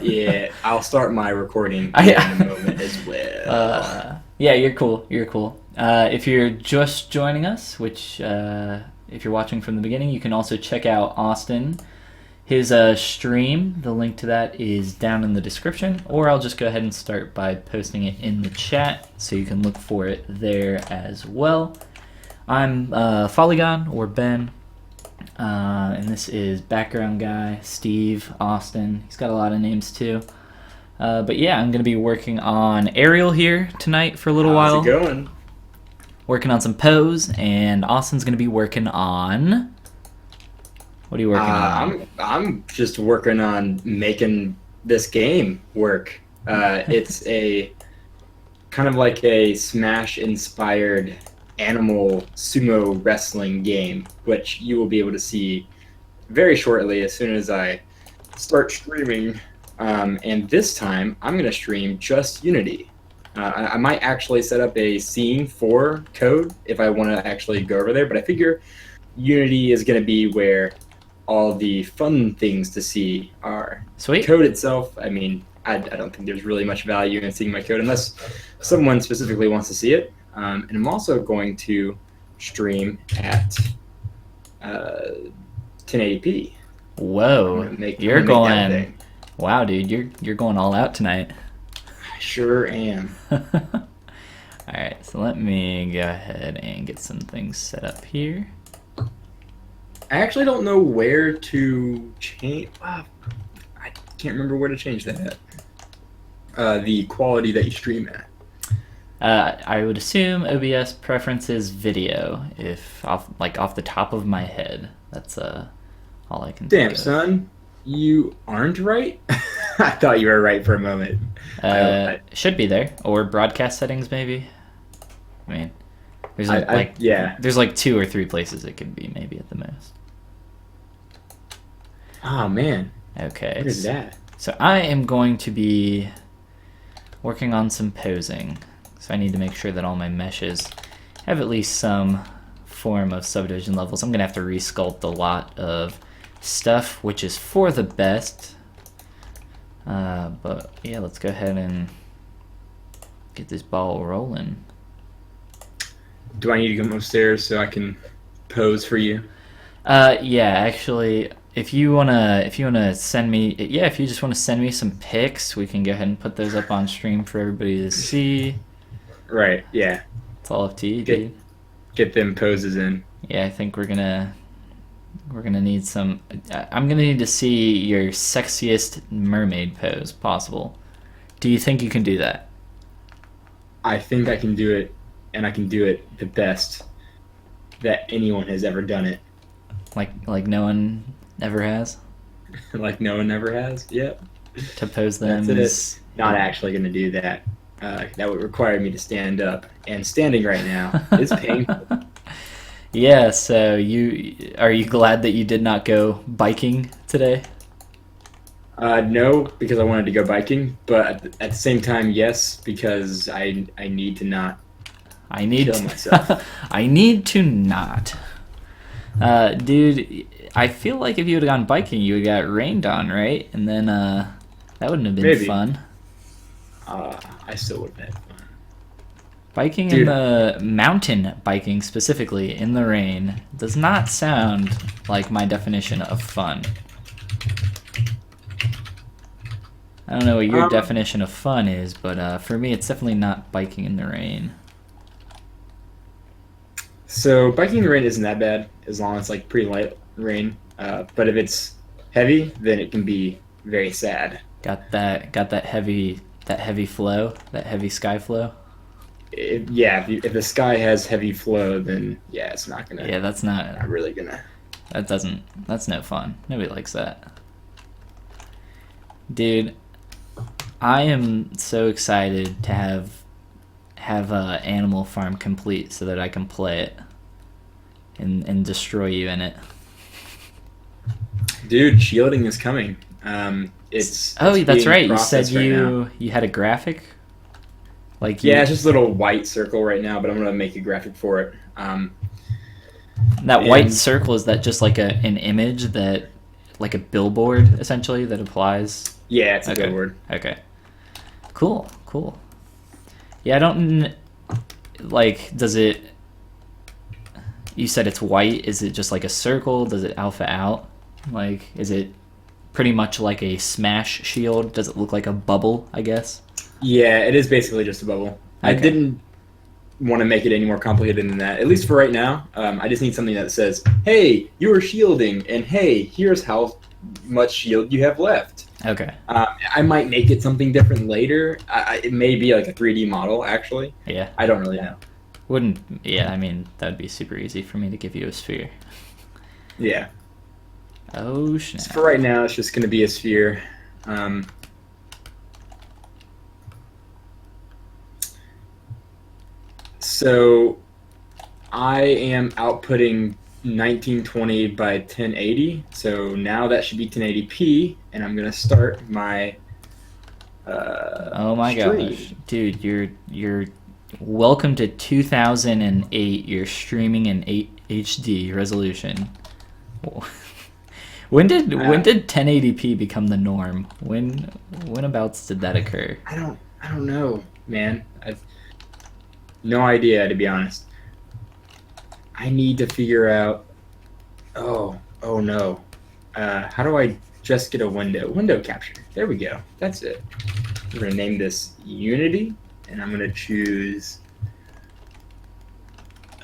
Yeah, I'll start my recording I, here in a moment as well. yeah, you're cool. You're cool. If you're just joining us, which if you're watching from the beginning, you can also check out Austin. His stream, the link to that is down in the description, or I'll just go ahead and start by posting it in the chat so you can look for it there as well. I'm Follygon, or Ben, and this is background guy, Steve, Austin. He's got a lot of names too. But yeah, I'm going to be working on Ariel here tonight for a little How's while. it going? Working on some pose, and Austin's going to be working on... What are you working on? I'm just working on making this game work. It's a kind of like a Smash inspired animal sumo wrestling game, which you will be able to see very shortly as soon as I start streaming. And this time I'm going to stream just Unity. I might actually set up a scene for code if I want to actually go over there, but I figure Unity is going to be where all the fun things to see are. Sweet. Code itself, I mean, I don't think there's really much value in seeing my code unless someone specifically wants to see it. And I'm also going to stream at 1080p. Whoa, you're that going... thing. Wow, dude, you're going all out tonight. I sure am. Alright, so let me go ahead and get some things set up here. I actually don't know where to change. I can't remember where to change that at. The quality that you stream at. I would assume OBS preferences video, if off the top of my head. That's all I can Damn, think of. son, you aren't right? I thought you were right for a moment. Should be there, or broadcast settings maybe. I mean, there's there's like 2 or 3 places it could be maybe at the most. Oh man. Okay. What is that? So I am going to be working on some posing. So I need to make sure that all my meshes have at least some form of subdivision levels. I'm going to have to resculpt a lot of stuff, which is for the best. But yeah, let's go ahead and get this ball rolling. Do I need to come upstairs so I can pose for you? Yeah, actually, if you wanna send me, if you just wanna send me some pics, we can go ahead and put those up on stream for everybody to see. Right. Yeah. It's all up to you, dude. Get them poses in. Yeah, I think we're gonna need some. I'm gonna need to see your sexiest mermaid pose possible. Do you think you can do that? I think I can do it, and I can do it the best that anyone has ever done it. Like no one ever has? Like no one ever has? Yep. To pose them is not actually going to do that. That would require me to stand up, and standing right now is painful. Yeah, so are you glad that you did not go biking today? No, because I wanted to go biking, but at the same time, yes, because I need to not kill myself. I need to not. Dude, I feel like if you would have gone biking, you would have got rained on, right? And then that wouldn't have been Maybe. fun. I still would have had fun. Biking Dude. in the mountain biking specifically in the rain does not sound like my definition of fun. I don't know what your definition of fun is, but for me, it's definitely not biking in the rain. So biking in the rain isn't that bad as long as it's like pretty light rain. But if it's heavy, then it can be very sad. Got that heavy flow, that heavy sky flow. If the sky has heavy flow, then yeah, it's not gonna. Yeah, that's not really gonna. That's no fun. Nobody likes that. Dude, I am so excited to have Animal Farm complete so that I can play it and destroy you in it. Dude, shielding is coming. It's that's right. You said you had a graphic. Like it's just a little white circle right now, but I'm gonna make a graphic for it. That white circle, is that just like an image that, like a billboard essentially, that applies Yeah, it's a Okay. good word. Okay. Cool. Cool. Yeah, I don't like. Does it? You said it's white. Is it just like a circle? Does it alpha out? Like, is it pretty much like a smash shield? Does it look like a bubble? I guess. Yeah, it is basically just a bubble. I Okay. didn't want to make it any more complicated than that, at least for right now. I just need something that says, hey, you are shielding, and hey, here's how much shield you have left. Okay. I might make it something different later. It may be like a 3D model, actually. Yeah. I don't really know. Wouldn't. Yeah. I mean, that'd be super easy for me to give you a sphere. Yeah. Oh snap. So for right now, it's just going to be a sphere. So I am outputting 1920 by 1080. So now that should be 1080p, and I'm going to start my Oh my stream. gosh, dude, you're welcome to 2008. You're streaming in 8 HD resolution. When did 1080p become the norm? Whenabouts did that occur? I don't know, man. I've no idea, to be honest. I need to figure out. Oh no. How do I just get a window capture? There we go. That's it. We're gonna name this Unity, and I'm gonna choose.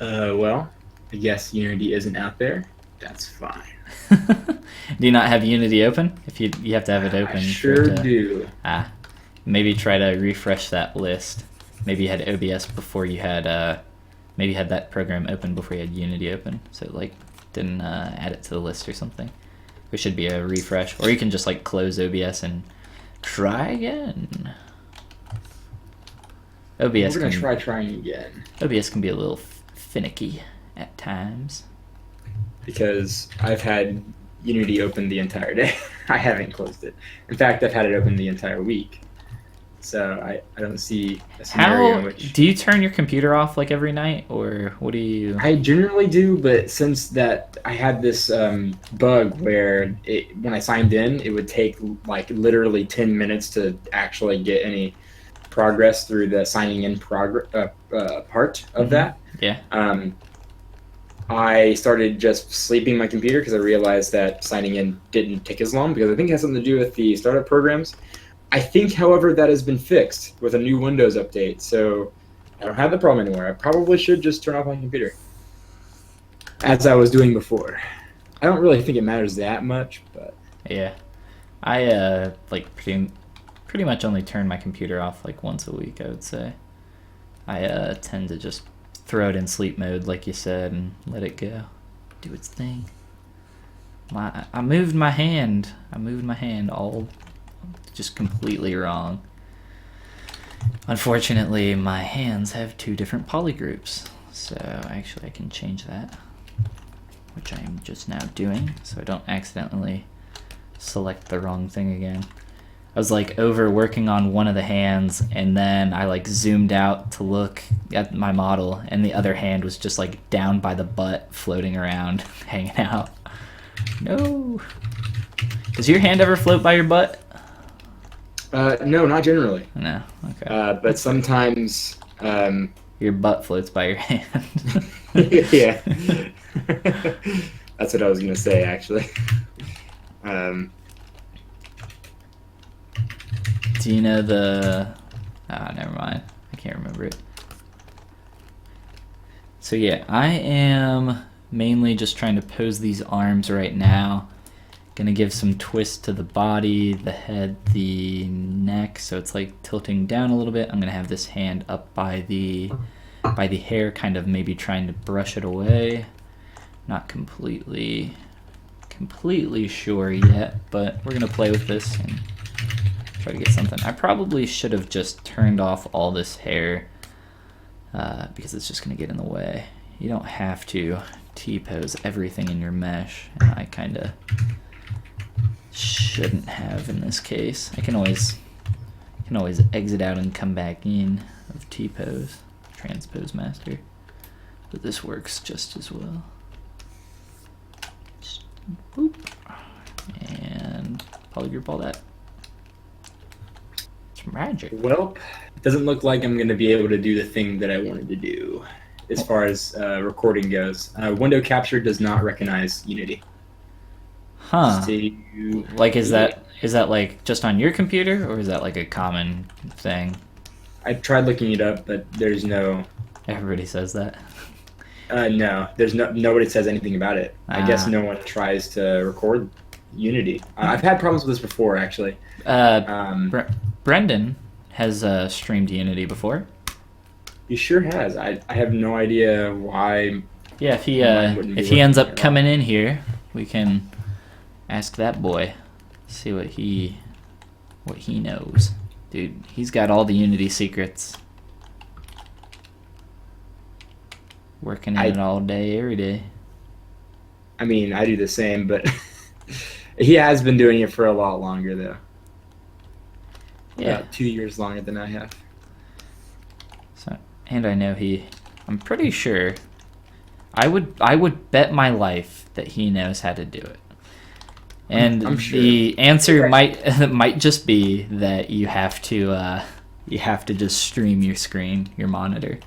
Well, I guess Unity isn't out there. That's fine. Do you not have Unity open? If you have to have it open. I sure do. Maybe try to refresh that list. Maybe you had OBS before you had maybe you had that program open before you had Unity open, so it like didn't add it to the list or something. There should be a refresh, or you can just like close OBS and try again. OBS We're gonna try trying again OBS can be a little finicky at times. because I've had Unity open the entire day. I haven't closed it. In fact, I've had it open the entire week. So I don't see a scenario in which... Do you turn your computer off like every night, or what do you... I generally do, but since that I had this bug where when I signed in, it would take like literally 10 minutes to actually get any progress through the signing in part of that. Yeah. I started just sleeping my computer because I realized that signing in didn't take as long, because I think it has something to do with the startup programs. I think, however, that has been fixed with a new Windows update, so I don't have the problem anymore. I probably should just turn off my computer, as I was doing before. I don't really think it matters that much, but... Yeah. I, like, pretty much only turn my computer off, like, once a week, I would say. I, tend to just throw it in sleep mode, like you said, and let it go. Do its thing. I moved my hand. All just completely wrong. Unfortunately, my hands have 2 different polygroups, so actually I can change that, which I am just now doing, so I don't accidentally select the wrong thing again. I was like over working on one of the hands, and then I like zoomed out to look at my model, and the other hand was just like down by the butt, floating around, hanging out. No. Does your hand ever float by your butt? No, not generally. No. Okay. But sometimes... Your butt floats by your hand. Yeah. That's what I was going to say, actually. Do you know the... never mind. I can't remember it. So yeah, I am mainly just trying to pose these arms right now. Gonna give some twist to the body, the head, the neck, so it's like tilting down a little bit. I'm gonna have this hand up by the hair, kind of maybe trying to brush it away. Not completely sure yet, but we're gonna play with this and try to get something. I probably should have just turned off all this hair because it's just gonna get in the way. You don't have to T-pose everything in your mesh, and I kinda shouldn't have in this case. I can always exit out and come back in of T-pose, transpose master, but this works just as well. Just, boop, and polygroup all that. It's magic. Well, it doesn't look like I'm going to be able to do the thing that I wanted to do as far as recording goes. Window capture does not recognize Unity. Huh. So, Like, is that like just on your computer, or is that like a common thing? I tried looking it up, but there's no. Everybody says that. No, there's nobody says anything about it. I guess Ah. no one tries to record Unity. I've had problems with this before, actually. Brendan has streamed Unity before. He sure has. I have no idea why. Yeah, Mine wouldn't be if he ends working up at all. coming in here, we can ask that boy, see what he knows. Dude, he's got all the Unity secrets. Working in it all day, every day. I mean, I do the same, but he has been doing it for a lot longer, though. Yeah. About 2 years longer than I have. So, and I know I'm pretty sure. I would bet my life that he knows how to do it. And I'm sure. the answer Okay. might just be that you have to just stream your screen, your monitor.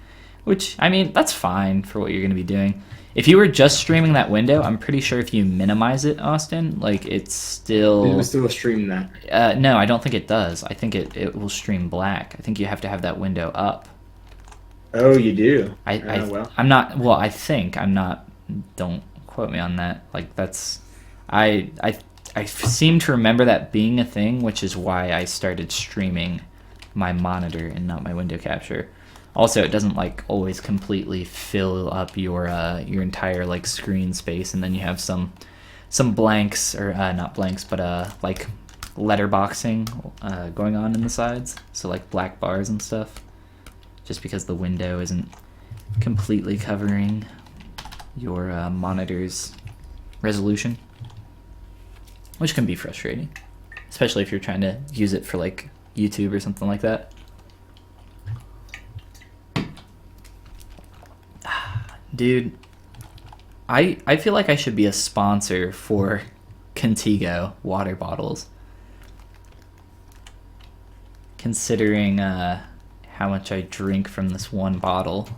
Which, I mean, that's fine for what you're going to be doing. If you were just streaming that window, I'm pretty sure if you minimize it, Austin, like it's still... It was still streaming that. No, I don't think it does. I think it will stream black. I think you have to have that window up. Oh, you do? Well. I'm not... Well, I think. I'm not... Don't quote me on that. Like, that's... I seem to remember that being a thing, which is why I started streaming my monitor and not my window capture. Also, it doesn't like always completely fill up your entire like screen space, and then you have some blanks, or not blanks, but like letterboxing going on in the sides. So like black bars and stuff, just because the window isn't completely covering your monitor's resolution, which can be frustrating, especially if you're trying to use it for like YouTube or something like that. Dude, I feel like I should be a sponsor for Contigo water bottles, considering how much I drink from this one bottle.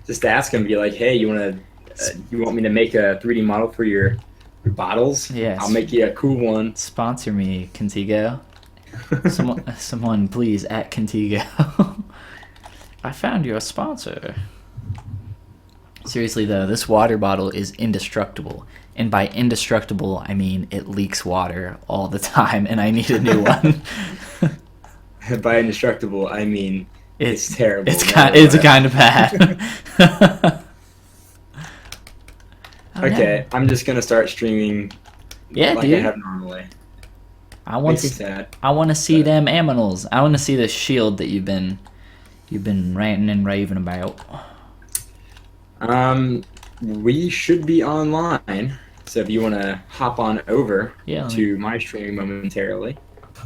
Just ask him, be like, hey, you want me to make a 3D model for your bottles? Yes. I'll make you a cool one. Sponsor me, Contigo. Someone please at Contigo. I found you a sponsor. Seriously though, this water bottle is indestructible. And by indestructible, I mean it leaks water all the time and I need a new one. By indestructible, I mean it's terrible. It's kind of bad. Okay, I'm just gonna start streaming like dude. I have normally. I want to see them aminals. I want to see the shield that you've been ranting and raving about. We should be online, so if you want to hop on over to my stream momentarily.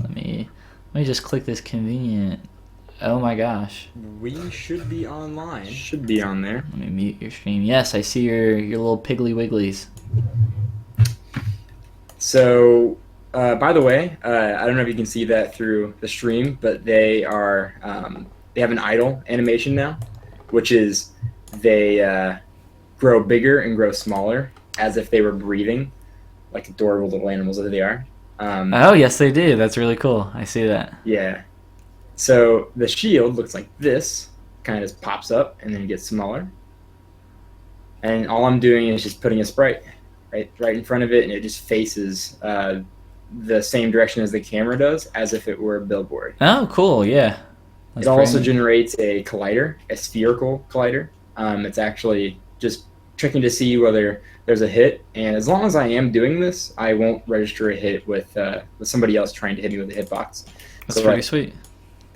Let me just click this convenient. Oh my gosh. We should be online. Should be on there. Let me mute your stream. Yes, I see your little piggly wigglies. So, by the way, I don't know if you can see that through the stream, but they have an idle animation now, which is they grow bigger and grow smaller as if they were breathing, like adorable little animals that they are. Oh, yes, they do. That's really cool. I see that. Yeah. So the shield looks like this, kind of just pops up and then it gets smaller. And all I'm doing is just putting a sprite right in front of it, and it just faces the same direction as the camera does, as if it were a billboard. Oh, cool. Yeah. It also generates a collider, a spherical collider. It's actually just checking to see whether there's a hit, and as long as I am doing this, I won't register a hit with somebody else trying to hit me with a hitbox. That's pretty sweet.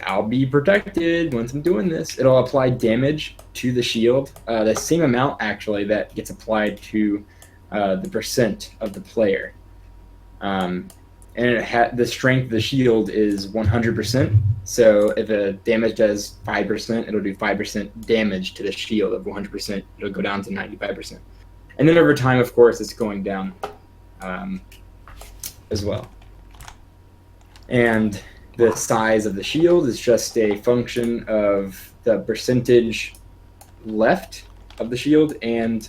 I'll be protected once I'm doing this. It'll apply damage to the shield, the same amount actually that gets applied to the percent of the player. And the strength of the shield is 100%. So if a damage does 5%, it'll do 5% damage to the shield. Of 100%, it'll go down to 95%. And then over time, of course, it's going down as well. And the size of the shield is just a function of the percentage left of the shield, and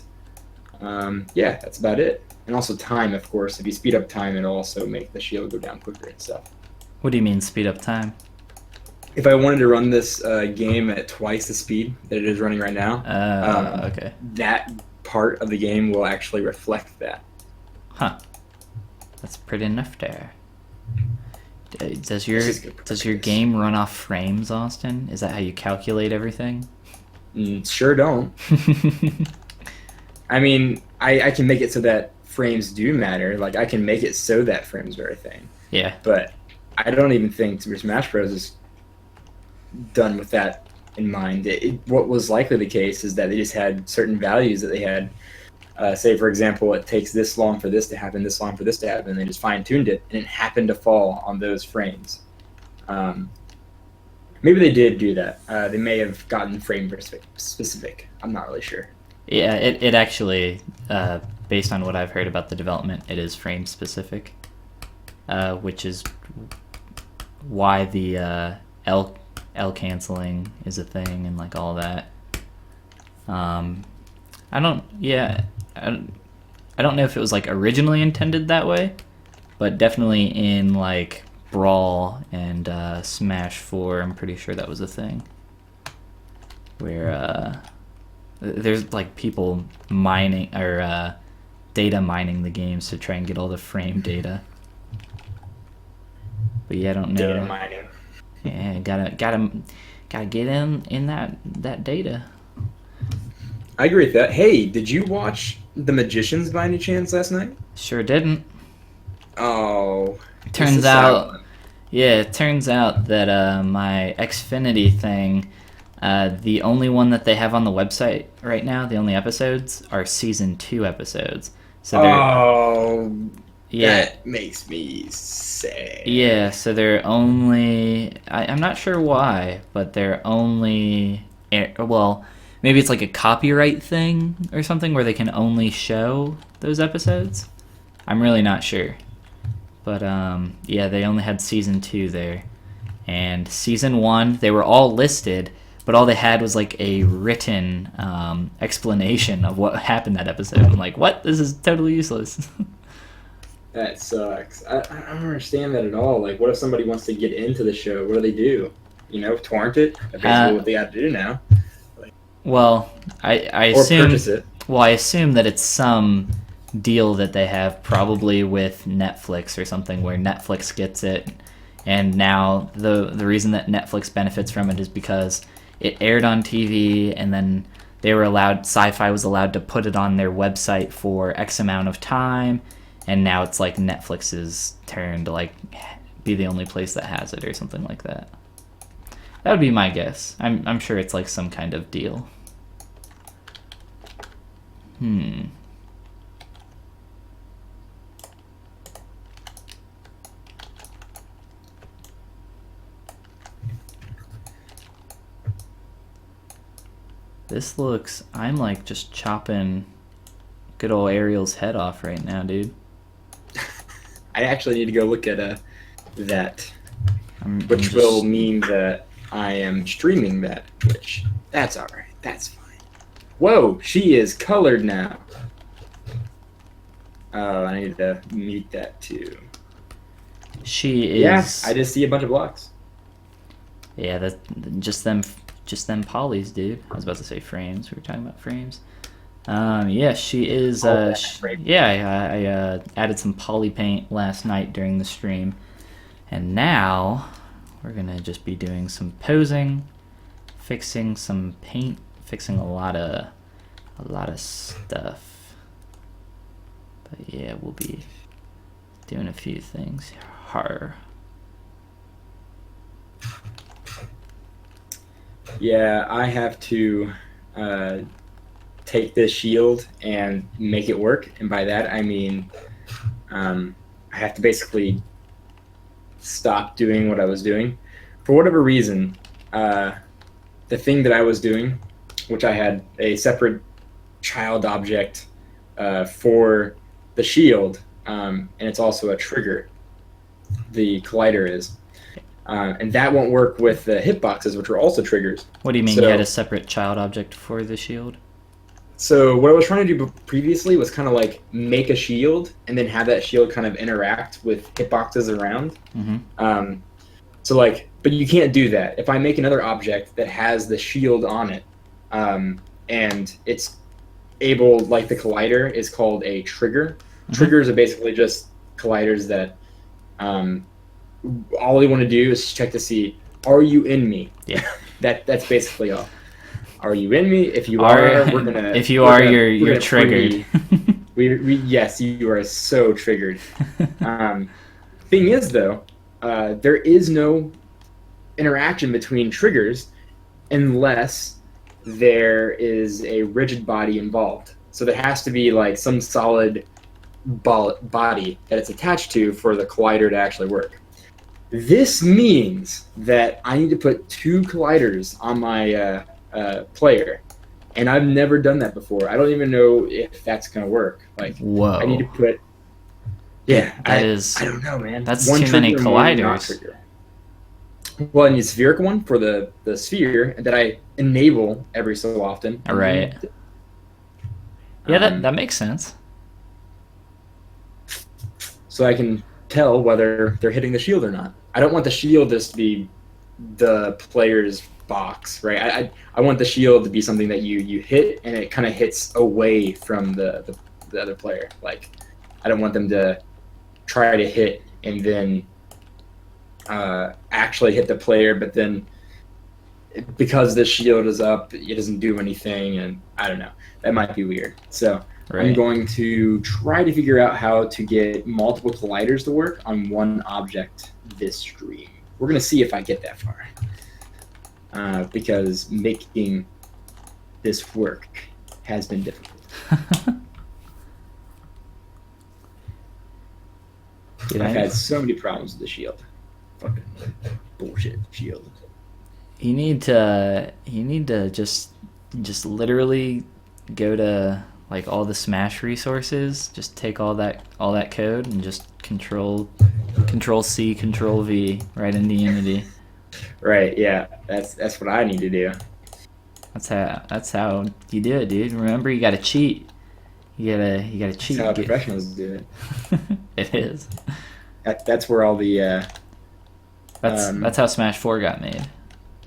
yeah, that's about it. And also time, of course. If you speed up time, it'll also make the shield go down quicker and stuff. What do you mean speed up time? If I wanted to run this game at twice the speed that it is running right now, Okay. that part of the game will actually reflect that. Huh. That's pretty nifty. Does your game run off frames, Austin? Is that how you calculate everything? Sure don't. I mean, I can make it so that frames do matter. Like, I can make it so that frames are a thing. Yeah. But I don't even think Super Smash Bros. Is done with that in mind. What was likely the case is that they just had certain values that they had. Say, for example, it takes this long for this to happen, this long for this to happen, and they just fine-tuned it, and it happened to fall on those frames. Maybe they did do that. They may have gotten frame specific. I'm not really sure. Yeah, it actually, based on what I've heard about the development, it is frame specific, which is why the L canceling is a thing and like all that. I don't know if it was like originally intended that way, but definitely in like Brawl and Smash 4, I'm pretty sure that was a thing where there's like people mining or data mining the games to try and get all the frame data. But yeah, I don't know. Data mining. Yeah, gotta get in that data. I agree with that. Hey, did you watch The Magicians by any chance last night? Sure didn't. Oh. Turns out that my Xfinity thing, the only one that they have on the website right now, the only episodes are season 2 episodes. So that makes me sad. Yeah, so they're only. I'm not sure why, but they're only. Well, maybe it's like a copyright thing or something where they can only show those episodes. I'm really not sure. But yeah, they only had season 2 there. And season 1, they were all listed, but all they had was like a written explanation of what happened that episode. I'm like, what? This is totally useless. That sucks. I don't understand that at all. Like, what if somebody wants to get into the show? What do they do? You know, torrent it? That's basically what they got to do now. Well, I or assume. Purchase it. Well, I assume that it's some deal that they have probably with Netflix or something where Netflix gets it, and now the reason that Netflix benefits from it is because it aired on TV, and then they were allowed. Sci-Fi was allowed to put it on their website for X amount of time. And now it's like Netflix's turn to like be the only place that has it or something like that. That would be my guess. I'm sure it's like some kind of deal. This looks. I'm like just chopping good old Ariel's head off right now, dude. I actually need to go look at that, which will mean that I am streaming that, which that's all right. That's fine. Whoa, she is colored now. Oh, I need to mute that too. She is. Yeah, I just see a bunch of blocks. Yeah, that just them polys, dude. I was about to say frames. We were talking about frames. Yeah, she is. I added some poly paint last night during the stream, and now we're gonna just be doing some posing, fixing some paint, fixing a lot of stuff. But yeah, we'll be doing a few things. Yeah, I have to take this shield and make it work, and by that I mean I have to basically stop doing what I was doing. For whatever reason, the thing that I was doing, which I had a separate child object for the shield, and it's also a trigger. the collider is. And that won't work with the hitboxes, which are also triggers. What do you mean So, you had a separate child object for the shield? so what I was trying to do previously was kind of like make a shield and then have that shield kind of interact with hitboxes around. Mm-hmm. So like, but you can't do that. If I make another object that has the shield on it, and it's able, like the collider is called a trigger. Mm-hmm. Triggers are basically just colliders that all they want to do is check to see, are you in me? Yeah. That's basically all. Are you in me? If you are, we're gonna. If you are, you're triggered. Yes, you are so triggered. Thing is, though, there is no interaction between triggers unless there is a rigid body involved. So there has to be like some solid body that it's attached to for the collider to actually work. This means that I need to put 2 colliders on my player, and I've never done that before. I don't even know if that's gonna work. Like, whoa! I need to put. Yeah, I don't know, man. That's too many colliders. Well, I need a spheric one for the sphere that I enable every so often. All right. Yeah, that makes sense. So I can tell whether they're hitting the shield or not. I don't want the shield just to be the player's box, right? I want the shield to be something that you hit and it kind of hits away from the other player. Like, I don't want them to try to hit and then actually hit the player, but then because the shield is up, it doesn't do anything, and I don't know. That might be weird. So right. I'm going to try to figure out how to get multiple colliders to work on one object this stream. We're going to see if I get that far. Because making this work has been difficult. I've had so many problems with the shield. Fucking bullshit shield. You need to just literally go to like all the Smash resources, just take all that code and just control C, Control V right into Unity. Right, yeah. That's what I need to do. That's how you do it, dude. Remember, you gotta cheat. You gotta cheat. That's how professionals do it. It is. That's where all the that's how Smash 4 got made.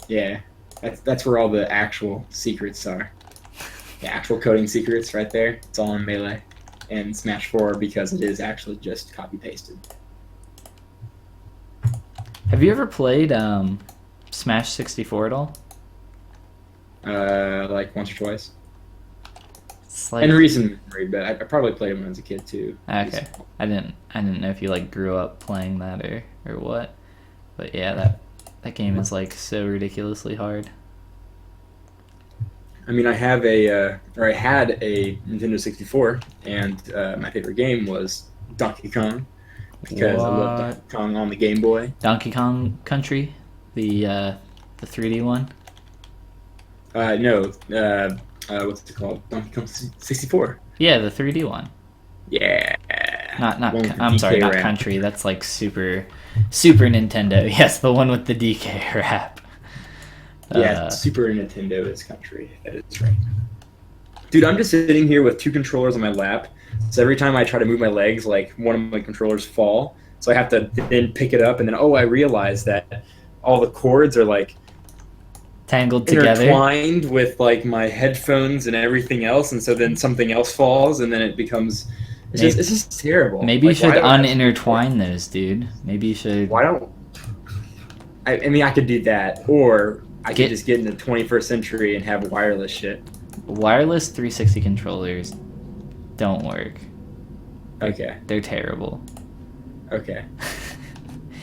Yeah. That's where all the actual secrets are. The actual coding secrets right there. It's all in Melee and Smash 4 because it is actually just copy pasted. Have you ever played Smash 64 at all? Like once or twice. It's like... In recent memory, but I probably played it when I was a kid too. Okay, I didn't know if you like grew up playing that or what, but yeah, that game is like so ridiculously hard. I mean, I had a Nintendo 64, and my favorite game was Donkey Kong because I love Donkey Kong on the Game Boy. Donkey Kong Country, the 3D one. No, what's it called? Donkey Kong 64. Yeah, the 3D one. Yeah. I'm sorry, not Country. That's like Super Nintendo. Yes, the one with the DK rap. Yeah, Super Nintendo is Country. That is right. Dude, I'm just sitting here with 2 controllers on my lap. So every time I try to move my legs, like one of my controllers fall. So I have to then pick it up, and then I realize that all the cords are like tangled together, intertwined with like my headphones and everything else, and so then something else falls, and then it becomes it's just terrible. Maybe you should unintertwine those, dude. Maybe you should. Why don't I mean, I could do that, or I could just get in the 21st century and have wireless shit. Wireless 360 controllers don't work. Okay. They're terrible. Okay.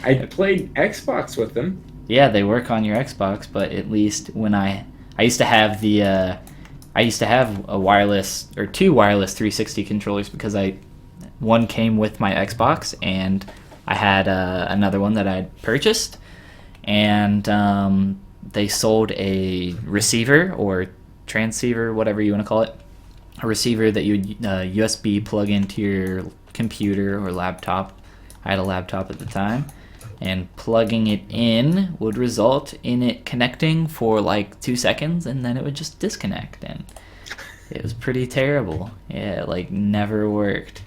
I played Xbox with them. Yeah, they work on your Xbox, but at least when I used to have a wireless or 2 wireless 360 controllers because one came with my Xbox and I had another one that I'd purchased, and they sold a receiver or transceiver, whatever you want to call it, a receiver that you would USB plug into your computer or laptop, I had a laptop at the time, and plugging it in would result in it connecting for like 2 seconds, and then it would just disconnect, and it was pretty terrible. Yeah, it like never worked.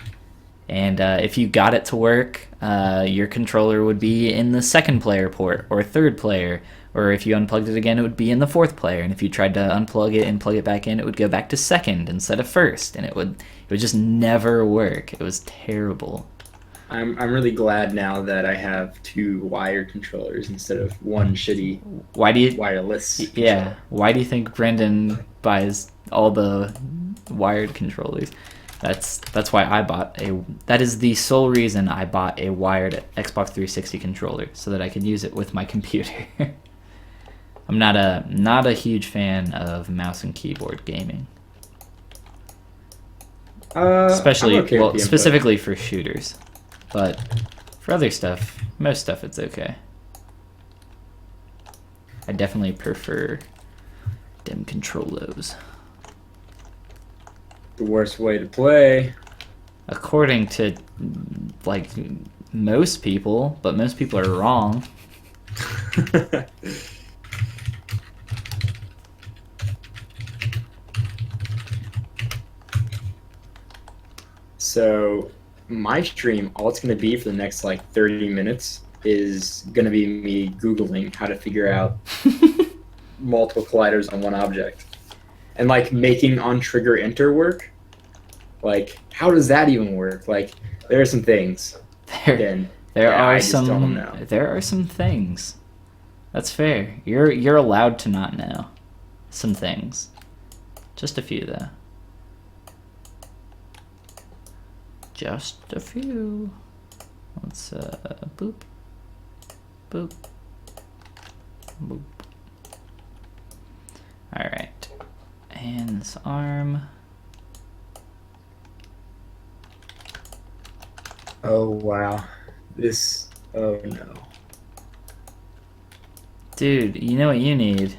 And if you got it to work, your controller would be in the second player port or third player, or if you unplugged it again, it would be in the fourth player. And if you tried to unplug it and plug it back in, it would go back to second instead of first, and it would just never work. It was terrible. I'm really glad now that I have 2 wired controllers instead of one shitty wireless controller. Yeah. Why do you think Brendan buys all the wired controllers? That's why I bought that is the sole reason I bought a wired Xbox 360 controller, so that I could use it with my computer. I'm not a huge fan of mouse and keyboard gaming. Especially, okay specifically for shooters. But for other stuff, most stuff it's okay. I definitely prefer them controllers. The worst way to play. According to, like, most people, but most people are wrong. So my stream, all it's going to be for the next like 30 minutes is going to be me Googling how to figure out multiple colliders on one object. And like making on trigger enter work. Like, how does that even work? Like, there are some things. There are some things. That's fair. You're allowed to not know some things. Just a few though. Just a few. Let's boop. Boop. Boop. Alright. And this arm. Oh wow. Oh no. Dude, you know what you need?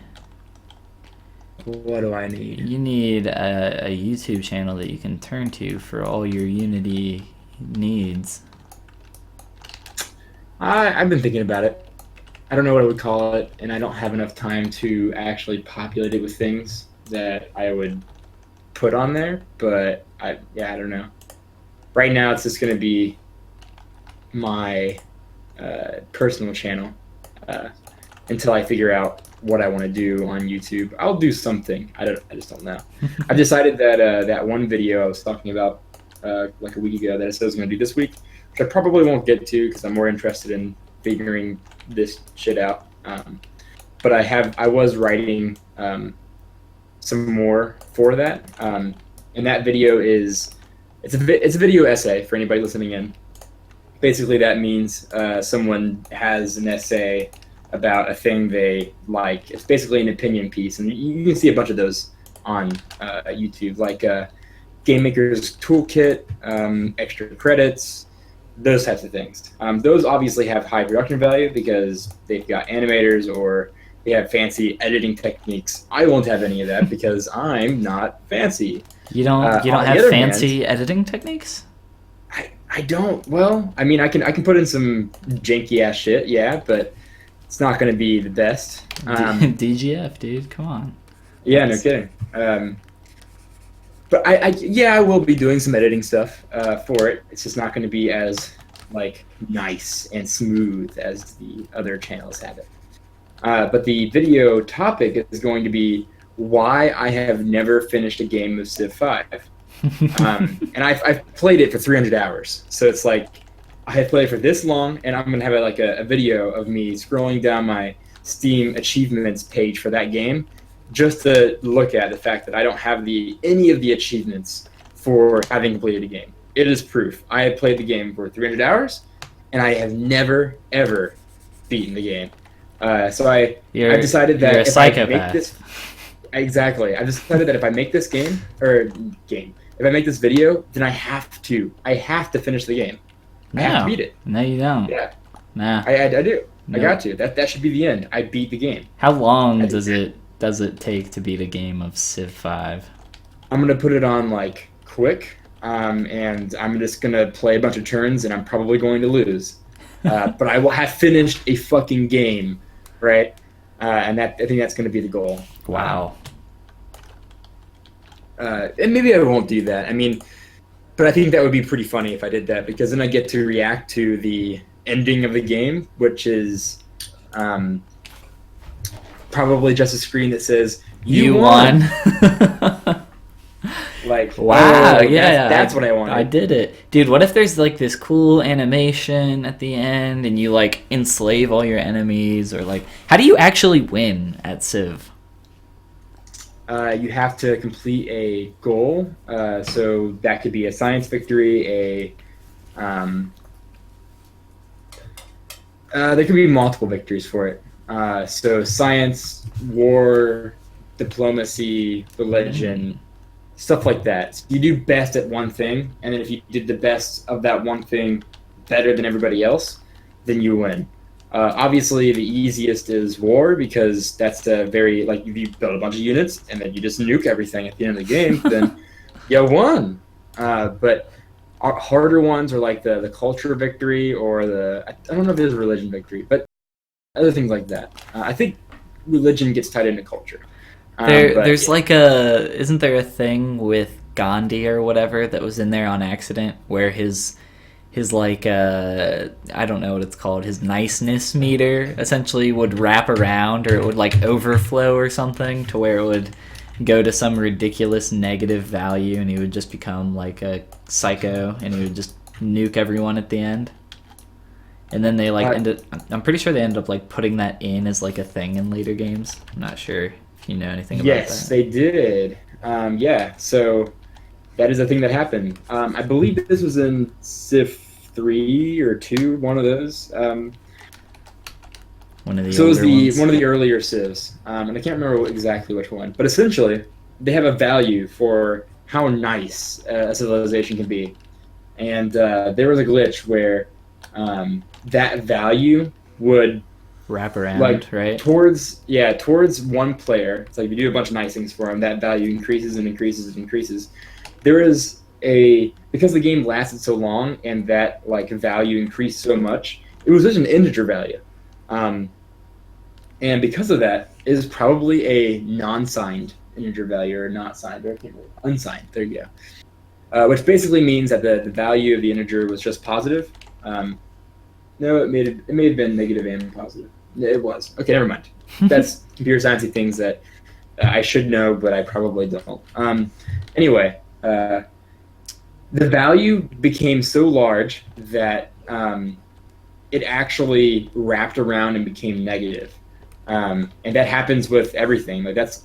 What do I need? You need a YouTube channel that you can turn to for all your Unity needs. I've been thinking about it. I don't know what I would call it, and I don't have enough time to actually populate it with things that I would put on there, but I don't know. Right now it's just going to be my personal channel until I figure out what I want to do on YouTube. I'll do something. I just don't know. I've decided that that one video I was talking about like a week ago that I said I was going to do this week, which I probably won't get to because I'm more interested in figuring this shit out. But I was writing some more for that, and that video it's a video essay for anybody listening in. Basically, that means someone has an essay about a thing they like. It's basically an opinion piece, and you can see a bunch of those on YouTube, like Game Maker's Toolkit, extra credits, those types of things. Those obviously have high production value because they've got animators or they have fancy editing techniques. I won't have any of that because I'm not fancy. You don't have fancy editing techniques? I don't. Well, I mean, I can put in some janky ass shit, yeah, but it's not going to be the best. DGF, dude, come on. Yeah, no kidding. But I will be doing some editing stuff for it. It's just not going to be as like nice and smooth as the other channels have it. But the video topic is going to be why I have never finished a game of Civ 5. And I've played it for 300 hours. So it's like I have played it for this long, and I'm going to have a video of me scrolling down my Steam achievements page for that game just to look at the fact that I don't have any of the achievements for having completed a game. It is proof. I have played the game for 300 hours, and I have never, ever beaten the game. So I've decided that if I make this... Exactly. I've decided that if I make this if I make this video, then I have to finish the game. No. I have to beat it. No, you don't. Yeah. Nah. I do. No. I got to. That should be the end. I beat the game. How long does it take to beat a game of Civ 5? I'm gonna put it on like quick. and I'm just gonna play a bunch of turns, and I'm probably going to lose. But I will have finished a fucking game, right? And I think that's going to be the goal. Wow. And maybe I won't do that. I mean, but I think that would be pretty funny if I did that, because then I get to react to the ending of the game, which is probably just a screen that says "You won." Like, wow, oh, yeah, that's what I wanted. I did it, dude. What if there's like this cool animation at the end, and you like enslave all your enemies, or like, how do you actually win at Civ? You have to complete a goal, so that could be a science victory, there could be multiple victories for it. So science, war, diplomacy, religion, stuff like that. So you do best at one thing, and then if you did the best of that one thing better than everybody else, then you win. Obviously, the easiest is war, because that's the very, like, if you build a bunch of units and then you just nuke everything at the end of the game, then you won. But our harder ones are like the culture victory, or I don't know if there's a religion victory, but other things like that. I think religion gets tied into culture. There's like isn't there a thing with Gandhi or whatever that was in there on accident, where his like I don't know what it's called, his niceness meter essentially would wrap around, or it would like overflow or something, to where it would go to some ridiculous negative value, and he would just become like a psycho, and he would just nuke everyone at the end. And then they like I'm pretty sure they ended up like putting that in as like a thing in later games. I'm not sure if you know anything about that. Yes, they did. Yeah, so that is a thing that happened. I believe this was in Civ 3 or 2, one of those. One of the so it was ones. one of the earlier civs, and I can't remember exactly which one. But essentially, they have a value for how nice a civilization can be, and there was a glitch where that value would wrap around, like, right? Towards one player. It's like if you do a bunch of nice things for him, that value increases and increases and increases. There is because the game lasted so long and that like value increased so much, it was just an integer value. And because of that, it is probably a non-signed integer value, or not signed, or I can't remember. Unsigned. There you go. Which basically means that the value of the integer was just positive. No, it may have been negative and positive. It was. Okay, never mind. That's computer sciencey things that I should know, but I probably don't. Anyway, the value became so large that it actually wrapped around and became negative. And that happens with everything. Like that's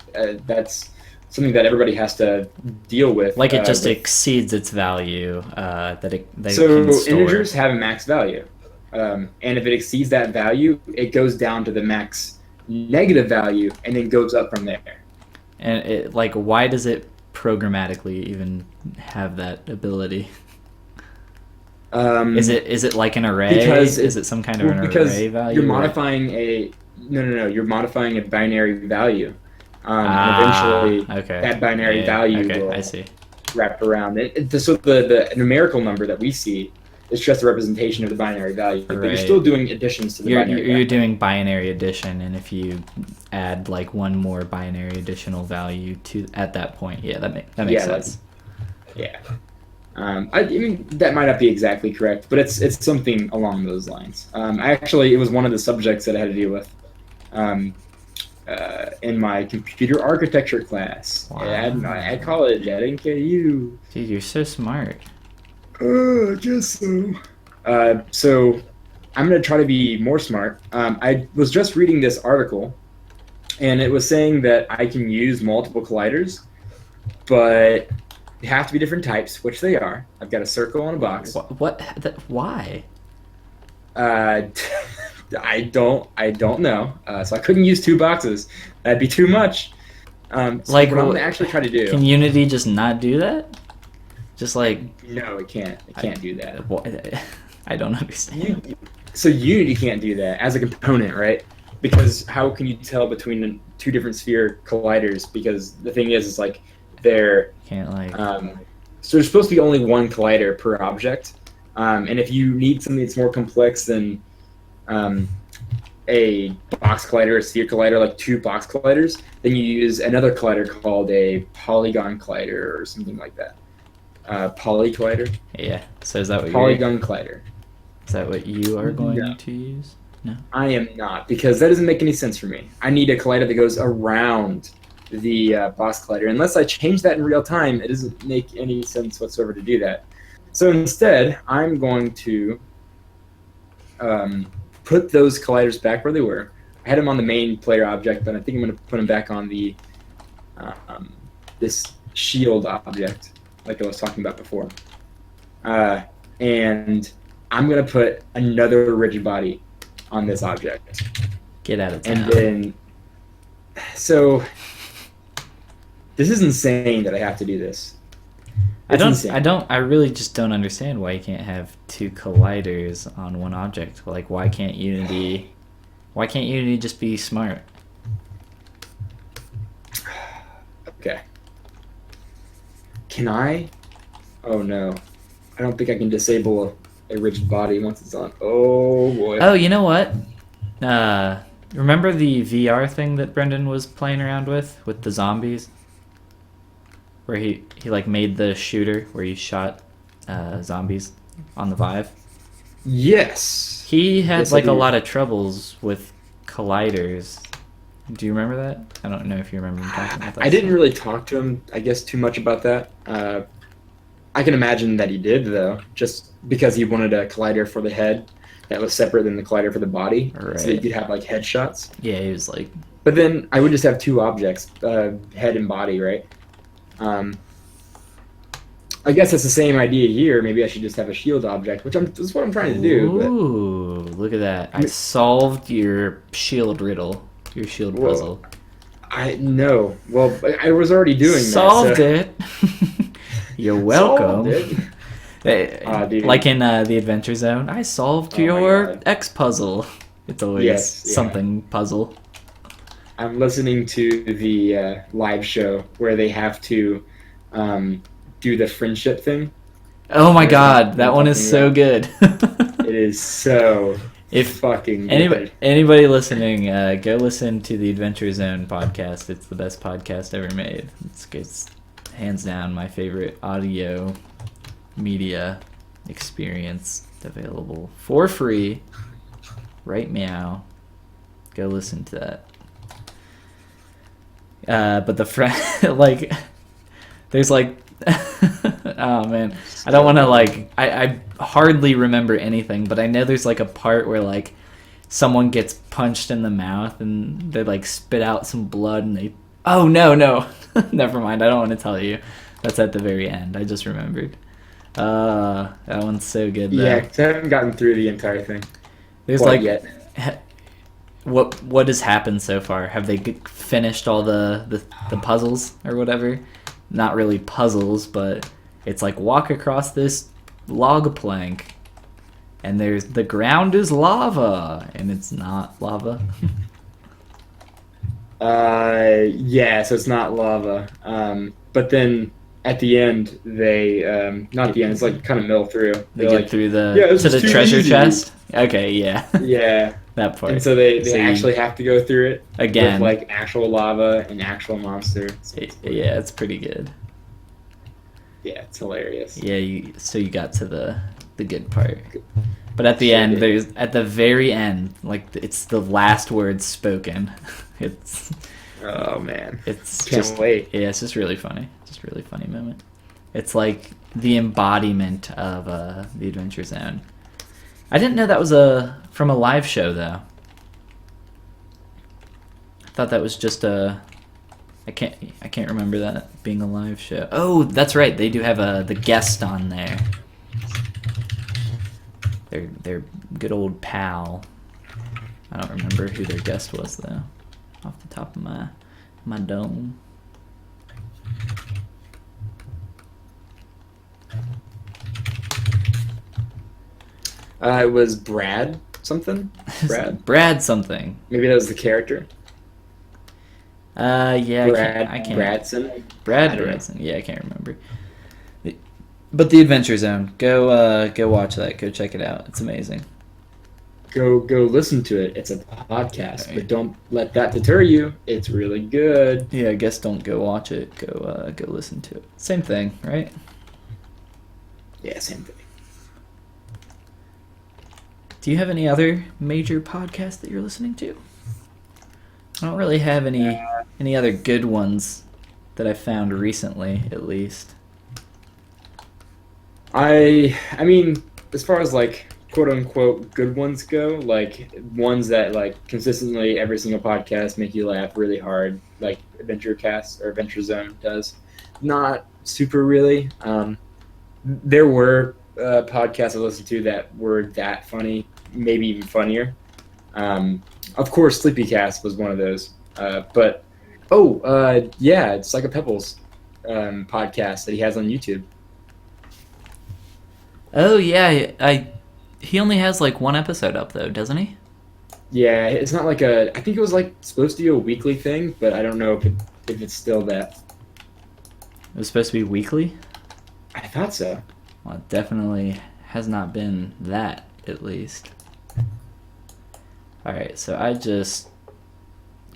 something that everybody has to deal with. Like it just exceeds its value that it can store. Integers have a max value. And if it exceeds that value, it goes down to the max negative value and then goes up from there. And it, like, why does it programmatically even have that ability? Is it like an array? Is it some kind of an array value? You're modifying you're modifying a binary value. And eventually that binary value will I see. wrap around it. So the numerical number that we see, it's just a representation of the binary value, but you're still doing additions to the binary value. You're doing binary addition, and if you add like one more binary additional value to at that point, that makes sense. I mean, that might not be exactly correct, but it's something along those lines. Actually, it was one of the subjects that I had to deal with in my computer architecture class at college at NKU. Dude, you're so smart. Just so. So I'm going to try to be more smart. I was just reading this article, and it was saying that I can use multiple colliders, but they have to be different types, which they are. I've got a circle and a box. Why? I don't know. So I couldn't use two boxes. That'd be too much. So what I'm going to actually try to do... Can Unity just not do that? Just like... No, it can't. It can't do that. I don't understand. So Unity can't do that as a component, right? Because how can you tell between two different sphere colliders? Because the thing is like they're... Can't like... So there's supposed to be only one collider per object. And if you need something that's more complex than a box collider, a sphere collider, like 2 box colliders, then you use another collider called a polygon collider or something like that. Poly collider. Yeah. So is that what Polygon collider. Is that what you are going to use? No. I am not, because that doesn't make any sense for me. I need a collider that goes around the box collider. Unless I change that in real time, it doesn't make any sense whatsoever to do that. So instead, I'm going to put those colliders back where they were. I had them on the main player object, but I think I'm going to put them back on the this shield object, like I was talking about before. And I'm going to put another rigid body on this object. Get out of town. And then, so this is insane that I have to do this. I really just don't understand why you can't have 2 colliders on one object. Like, why can't Unity just be smart? Okay. Can I? Oh no. I don't think I can disable a rigid body once it's on. Oh boy. Oh, you know what? Remember the VR thing that Brendan was playing around with the zombies? Where he like made the shooter where he shot zombies on the Vive. Yes. He had Yes, like I a do. lot of troubles with colliders. Do you remember that? I don't know if you remember him talking about that. I didn't really talk to him, I guess, too much about that. I can imagine that he did, though, just because he wanted a collider for the head that was separate than the collider for the body, Right. so that you could have like headshots. Yeah, he was like, But then I would just have 2 objects, head and body, right? I guess it's the same idea here. Maybe I should just have a shield object, that's what I'm trying to do. But ooh, look at that! I solved your shield riddle, your shield Whoa. puzzle. I know. Well, I was already doing Solved that. it. You're welcome. Solved it. Dude. Like in the Adventure Zone, I solved Oh my your God. X puzzle. It's always Yes, yeah. something puzzle. I'm listening to the live show where they have to do the friendship thing. Oh my There's God, that one is so talking good. It is so If fucking good. anybody listening, go listen to the Adventure Zone podcast. It's the best podcast ever made. It's hands down my favorite audio media experience available for free. Right meow. Go listen to that. But the friend, like, there's like, oh man, I don't want to like, I hardly remember anything, but I know there's like a part where like someone gets punched in the mouth and they like spit out some blood and they, oh no, never mind, I don't want to tell you. That's at the very end. I just remembered. That one's so good though. Yeah, 'cause I haven't gotten through the entire thing. There's Quite like, yet. what has happened so far? Have they finished all the puzzles or whatever? Not really puzzles, but it's like walk across this log plank and the ground is lava and it's not lava. Yeah, so it's not lava. But then at the end, they not the end. It's like kind of mill through. They They're get like, through "Yeah, the this to is the too treasure easy." chest. Okay, yeah. Yeah, That part. and so they So you- actually have to go through it Again. with like actual lava and actual monster. Yeah, it's pretty good. Yeah, it's hilarious. Yeah, so you got to the good part. But at the Sure end, did. at the very end, like it's the last words spoken. It's Oh man, it's can't just wait. yeah, it's just really funny. Just a really funny moment. It's like the embodiment of the Adventure Zone. I didn't know that was from a live show though. I thought that was just I can't remember that being a live show. Oh, that's right. They do have the guest on there. Their good old pal. I don't remember who their guest was though, off the top of my dome. It was Brad something. Brad something. Maybe that was the character. Yeah, Brad I can't. Bradson. Brad I don't know. Bradson. Yeah, I can't remember. But the Adventure Zone, go watch that. Go check it out. It's amazing. Go listen to it. It's a podcast, Right. but don't let that deter you. It's really good. Yeah, I guess don't go watch it. Go listen to it. Same thing, right? Yeah, same thing. Do you have any other major podcasts that you're listening to? I don't really have any other good ones that I found recently, at least. I mean, as far as like quote unquote good ones go, like ones that like consistently every single podcast make you laugh really hard, like Adventure Cast or Adventure Zone does. Not super really. There were podcasts I listened to that were that funny, maybe even funnier. Of course, Sleepycast was one of those. But yeah, it's like a Pebbles podcast that he has on YouTube. Oh yeah, he only has like one episode up though, doesn't he? Yeah, it's not like a. I think it was like supposed to be a weekly thing, but I don't know if it's still that. It was supposed to be weekly. I thought so. Well, it definitely has not been that, at least. Alright, so I just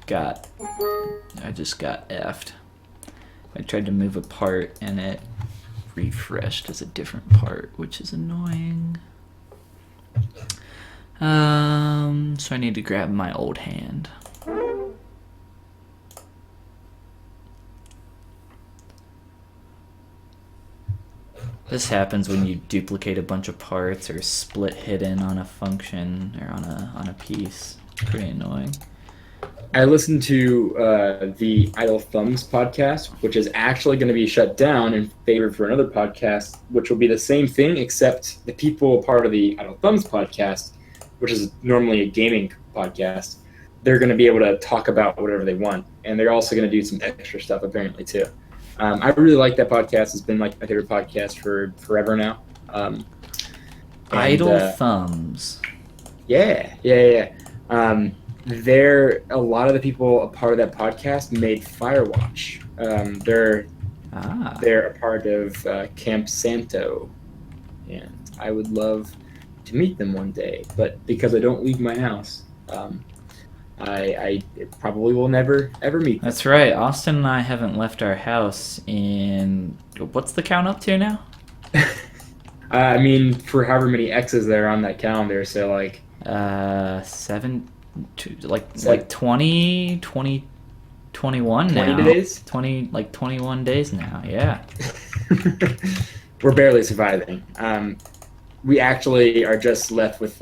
got effed. I tried to move a part and it refreshed as a different part, which is annoying. So I need to grab my old hand. This happens when you duplicate a bunch of parts or split hidden on a function or on a piece. Pretty annoying. I listened to the Idle Thumbs podcast, which is actually going to be shut down in favor for another podcast, which will be the same thing, except the people part of the Idle Thumbs podcast, which is normally a gaming podcast, they're going to be able to talk about whatever they want. And they're also going to do some extra stuff, apparently, too. I really like that podcast. It's been like my favorite podcast for forever now. Idle Thumbs. Yeah. They're a lot of the people a part of that podcast made Firewatch. They're a part of Camp Santo, and I would love to meet them one day. But because I don't leave my house, I probably will never ever meet them. That's right. Austin and I haven't left our house in... What's the count up to now? I mean, for however many X's there are on that calendar, so like... 20, 21 now. 20 days? 21 days now, yeah. We're barely surviving. We actually are just left with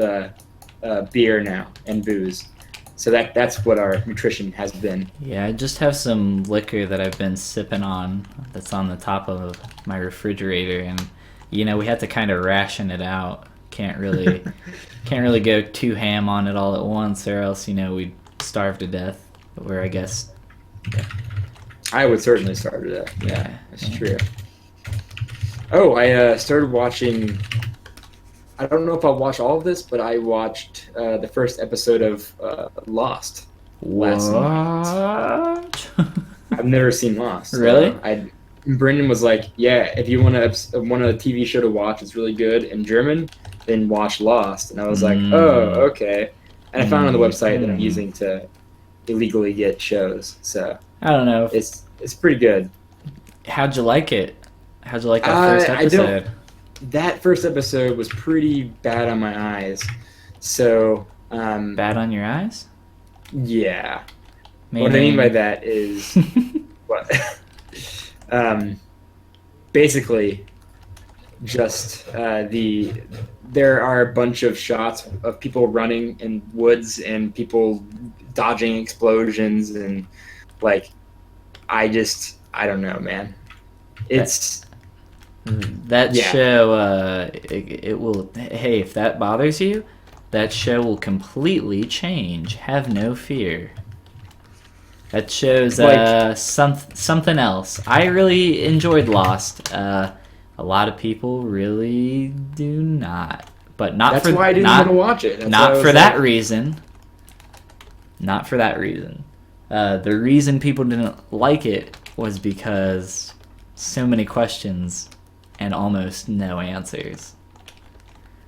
beer now and booze. So that's what our nutrition has been. Yeah, I just have some liquor that I've been sipping on that's on the top of my refrigerator, and we had to kind of ration it out. Can't really go too ham on it all at once, or else we'd starve to death. Or I guess I would certainly starve to death. Yeah, that's true. Oh, I started watching. I don't know if I'll watch all of this, but I watched the first episode of Lost last night. I've never seen Lost. Really? Brendan was like, "Yeah, if you want a TV show to watch, it's really good in German, then watch Lost." And I was like, "Oh, okay." And I found it on the website that I'm using to illegally get shows. So I don't know. It's pretty good. How'd you like it? How'd you like that first episode? That first episode was pretty bad on my eyes. So bad on your eyes? Yeah. Meaning... What I mean by that is what basically just there are a bunch of shots of people running in woods and people dodging explosions, and like I don't know, man. It's that show it will, hey, if that bothers you, that show will completely change. Have no fear. That show's something else. I really enjoyed Lost. A lot of people really do not, but not that's for why I didn't want to watch it. Not for that reason. Not for that reason. The reason people didn't like it was because so many questions and almost no answers.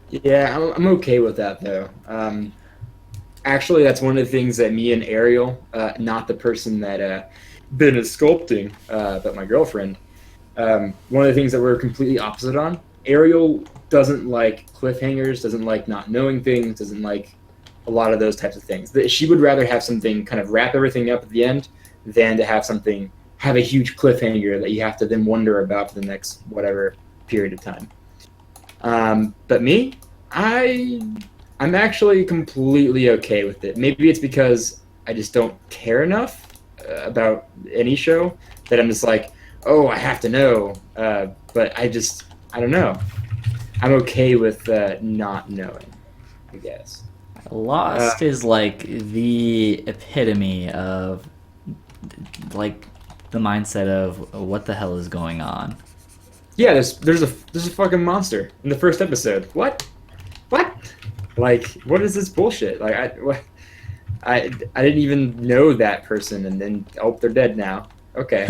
Yeah, I'm okay with that though. Actually, that's one of the things that me and Ariel, not the person that been is sculpting, but my girlfriend, one of the things that we're completely opposite on. Ariel doesn't like cliffhangers, doesn't like not knowing things, doesn't like a lot of those types of things. She would rather have something kind of wrap everything up at the end than to have something have a huge cliffhanger that you have to then wonder about for the next whatever period of time. But me, I'm actually completely okay with it. Maybe it's because I just don't care enough about any show that I'm just like, oh, I have to know. But I don't know. I'm okay with not knowing, I guess. Lost is like the epitome of like the mindset of what the hell is going on. Yeah, there's a fucking monster in the first episode. What? Like, what is this bullshit? Like, I didn't even know that person, and then they're dead now. Okay.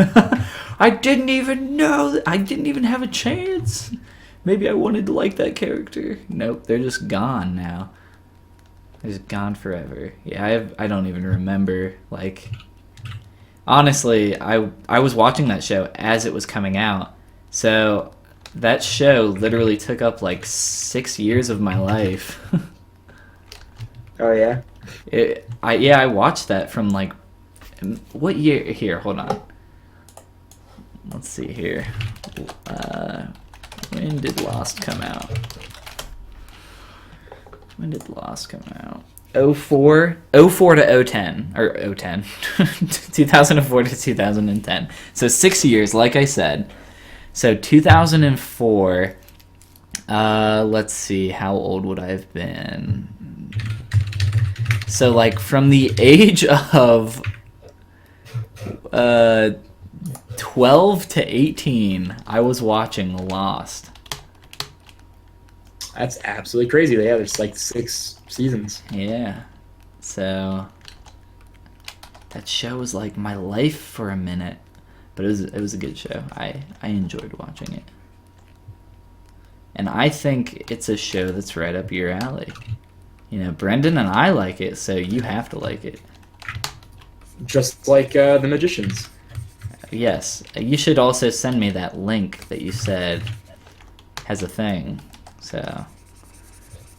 I didn't even know. I didn't even have a chance. Maybe I wanted to like that character. Nope, they're just gone now. They're just gone forever. Yeah, I don't even remember. Like, honestly, I was watching that show as it was coming out, so that show literally took up like 6 years of my life. Oh yeah. I watched that from like what year? Here, hold on. Let's see here. When did Lost come out? When did Lost come out? 04 to 010 or 010. 2004 to 2010. So 6 years, like I said. So 2004. Let's see, how old would I have been? So like from the age of 12 to 18, I was watching Lost. That's absolutely crazy. Yeah, there's like 6 seasons. Yeah. So that show was like my life for a minute, but it was a good show. I enjoyed watching it. And I think it's a show that's right up your alley. You know, Brendan and I like it, so you have to like it. Just like The Magicians. Yes. You should also send me that link that you said has a thing. So,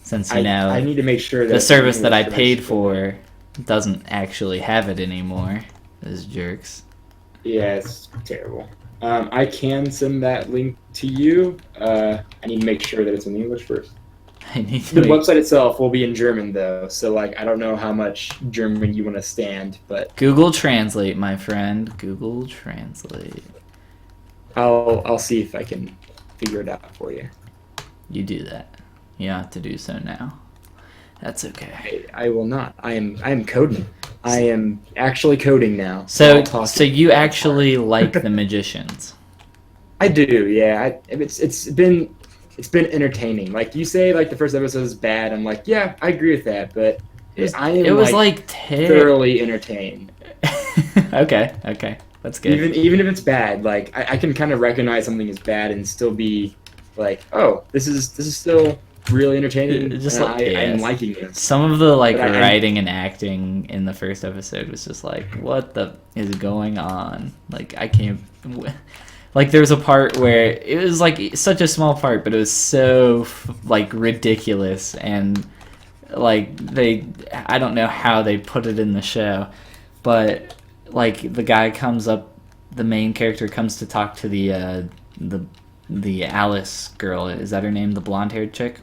since you know, I need to make sure that the service that I paid for doesn't actually have it anymore. Those jerks. Yeah, it's terrible. I can send that link to you. I need to make sure that it's in English first. The website itself will be in German though, so like I don't know how much German you want to stand, but Google Translate, my friend. Google Translate. I'll see if I can figure it out for you. You do that. You don't have to do so now. That's okay. I will not. I am coding. I am actually coding now. So you actually like The Magicians? I do. Yeah. It's been entertaining. Like you say, like the first episode is bad. I'm like, yeah, I agree with that, but it was like thoroughly entertained. Okay, that's good. Even if it's bad, like I can kind of recognize something is bad and still be like, oh, this is still really entertaining. Just and like, I'm liking this. Some of the like writing and acting in the first episode was just like, what the is going on? Like I can't. Like there was a part where it was like such a small part, but it was so like ridiculous, and like I don't know how they put it in the show, but like the guy comes up, the main character comes to talk to the Alice girl. Is that her name? The blonde-haired chick?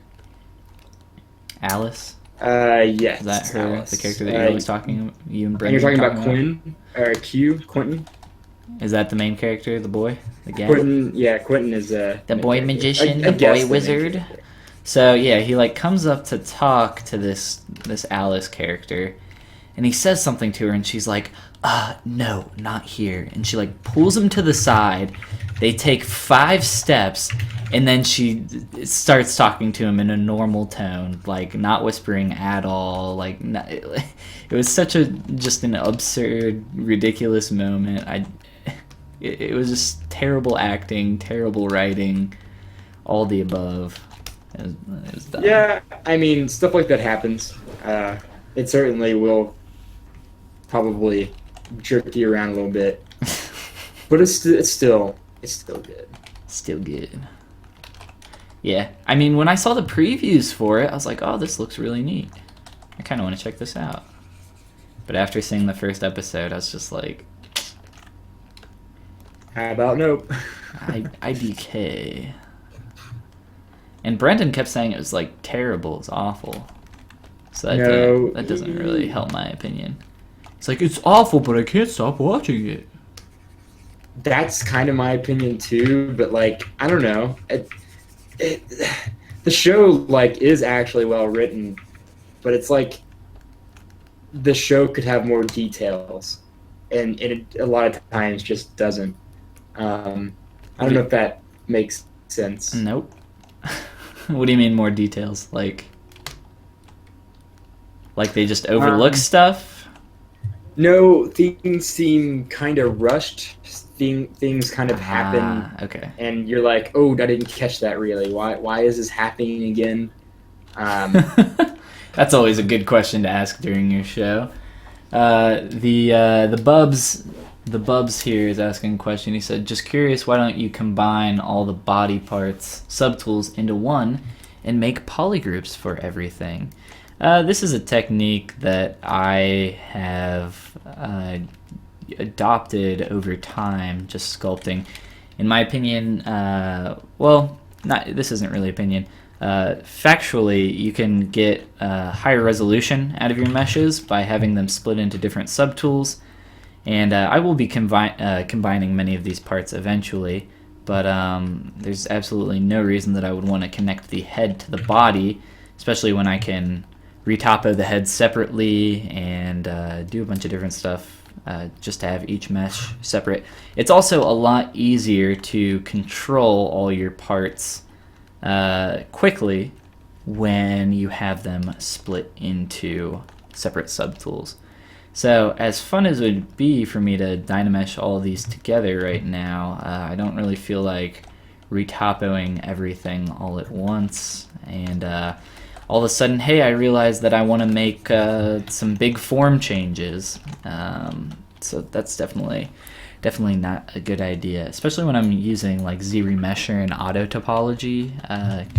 Alice? Yes. Is that her? Alice. The character that you're always talking, you and Brendan. And you're talking about Quinn or Quentin? Is that the main character, the boy, the guy? Quentin is the boy magician, the boy wizard. So yeah, he like comes up to talk to this Alice character, and he says something to her, and she's like, no, not here. And she like pulls him to the side. They take 5 steps, and then she starts talking to him in a normal tone, like not whispering at all. Like it was such just an absurd, ridiculous moment. It was just terrible acting, terrible writing. all the above. It was dumb. Yeah, I mean, stuff like that happens. It certainly will probably jerk you around a little bit, but it's still good. Still good. Yeah, I mean, when I saw the previews for it, I was like, oh, this looks really neat. I kind of want to check this out. But after seeing the first episode, I was just like, How about nope? IDK. And Brendan kept saying it was like terrible, it's awful. So that doesn't really help my opinion. It's like, it's awful, but I can't stop watching it. That's kind of my opinion too, but like, I don't know. The show like is actually well written, but it's like the show could have more details, and it a lot of times just doesn't. I don't know if that makes sense. Nope. What do you mean more details? Like they just overlook stuff? No, things seem kind of rushed. Things kind of happen, okay. and you're like, "Oh, I didn't catch that. Really? Why is this happening again?" That's always a good question to ask during your show. The Bubs here is asking a question. He said, "Just curious, why don't you combine all the body parts subtools into one and make polygroups for everything?" This is a technique that I have adopted over time, just sculpting. In my opinion, this isn't really opinion. Factually, you can get higher resolution out of your meshes by having them split into different subtools. And I will be combining many of these parts eventually, but there's absolutely no reason that I would want to connect the head to the body, especially when I can retopo the head separately and do a bunch of different stuff just to have each mesh separate. It's also a lot easier to control all your parts quickly when you have them split into separate subtools. So as fun as it would be for me to Dynamesh all of these together right now, I don't really feel like retopoing everything all at once. And all of a sudden, hey, I realized that I want to make some big form changes. So that's definitely not a good idea, especially when I'm using like ZRemesher and auto topology,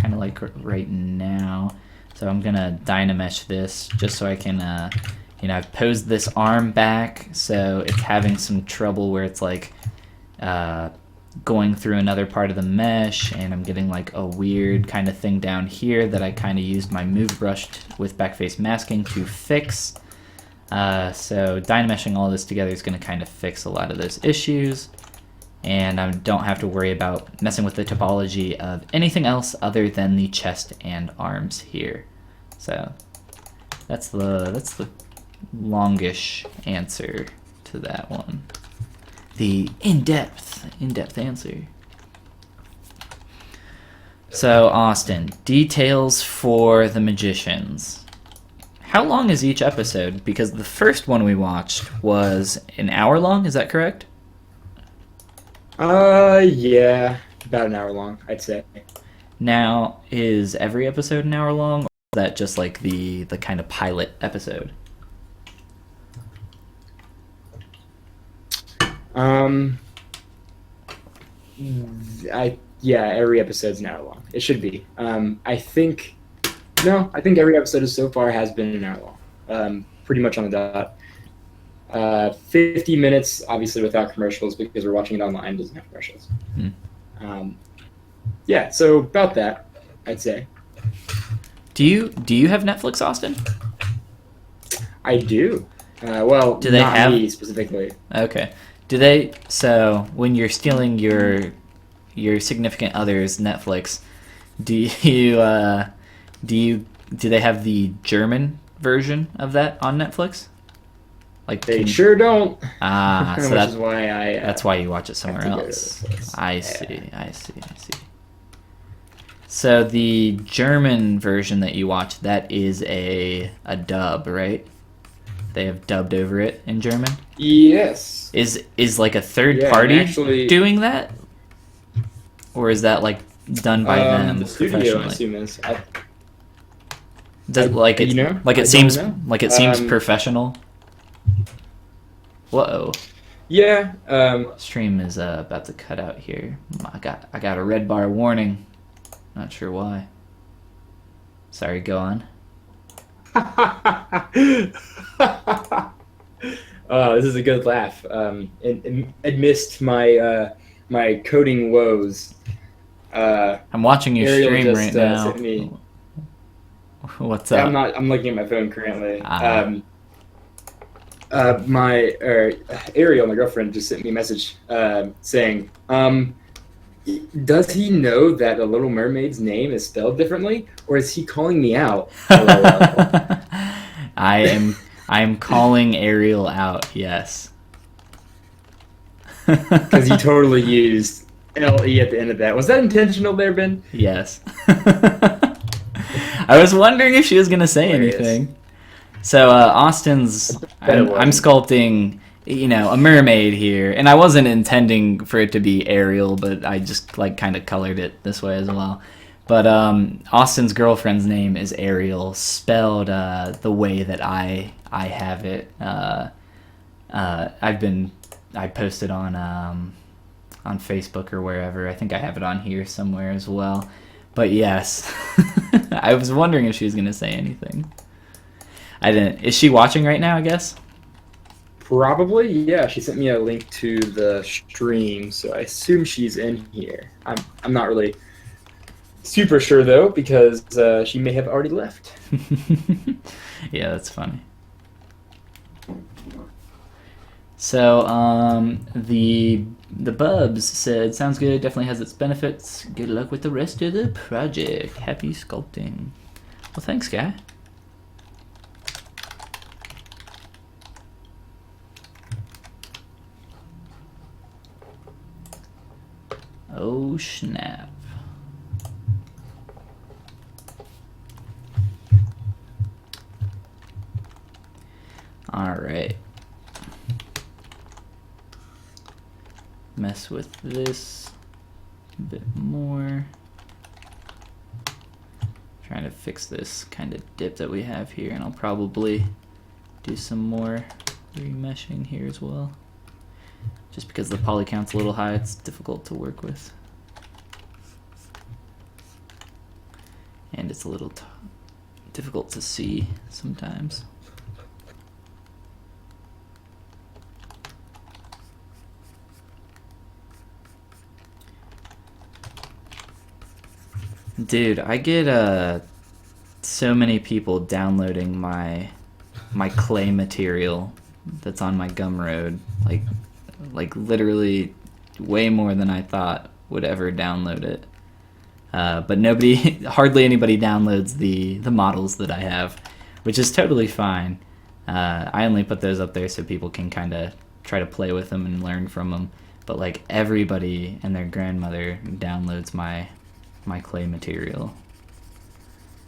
kind of like right now. So I'm gonna Dynamesh this just so I can, I've posed this arm back, so it's having some trouble where it's like going through another part of the mesh, and I'm getting like a weird kind of thing down here that I kind of used my move brush with backface masking to fix. So Dynameshing all this together is going to kind of fix a lot of those issues, and I don't have to worry about messing with the topology of anything else other than the chest and arms here. So that's the longish answer to that one. The in-depth answer. So Austin, details for the magicians. How long is each episode? Because the first one we watched was an hour long, is that correct? Yeah, about an hour long, I'd say. Now, is every episode an hour long, or is that just like the kind of pilot episode? Every episode's an hour long. It should be. I think every episode so far has been an hour long. Pretty much on the dot. 50 minutes, obviously without commercials, because we're watching it online, doesn't have commercials. So about that, I'd say. Do you have Netflix, Austin? I do. Do they not have me specifically? Okay. Do they? So when you're stealing your significant other's Netflix, do they have the German version of that on Netflix? Like they sure don't. So that's why that's why you watch it somewhere else. I see. So the German version that you watch, that is a dub, right? They have dubbed over it in German? Yes. Is like a third party actually, doing that? Or is that like done by them The studio, I professionally? assume is. Does like it you know, like I it don't seems know. like it seems professional? Whoa. Yeah. Stream is about to cut out here. I got a red bar warning. Not sure why. Sorry, go on. Oh, this is a good laugh. Amidst my my coding woes, I'm watching your Ariel stream just right now. sent me. What's Yeah, up? I'm looking at my phone currently. Ah. My Ariel, my girlfriend, just sent me a message saying, does he know that the Little Mermaid's name is spelled differently, or is he calling me out? I am calling Ariel out. Yes. Because you totally used LE at the end of that. Was that intentional there, Ben? Yes. I was wondering if she was gonna say anything. So Austin's, I'm sculpting, you know, a mermaid here, and I wasn't intending for it to be Ariel, but I just like kind of colored it this way as well. But Austin's girlfriend's name is Ariel, spelled the way that I have it. I posted on Facebook or wherever. I think I have it on here somewhere as well. But yes, I was wondering if she was gonna say anything. I didn't. Is she watching right now, I guess? Probably, yeah. She sent me a link to the stream, so I assume she's in here. I'm not really super sure, though, because she may have already left. Yeah, that's funny. So, the Bubs said, sounds good, definitely has its benefits. Good luck with the rest of the project. Happy sculpting. Well, thanks, guy. Oh, snap. All right. Mess with this a bit more. Trying to fix this kind of dip that we have here, and I'll probably do some more remeshing here as well. Just because the poly count's a little high, it's difficult to work with. And it's a little difficult to see sometimes. Dude, I get so many people downloading my clay material that's on my Gumroad, like literally way more than I thought would ever download it. But hardly anybody downloads the models that I have, which is totally fine. I only put those up there so people can kind of try to play with them and learn from them. But like everybody and their grandmother downloads my clay material.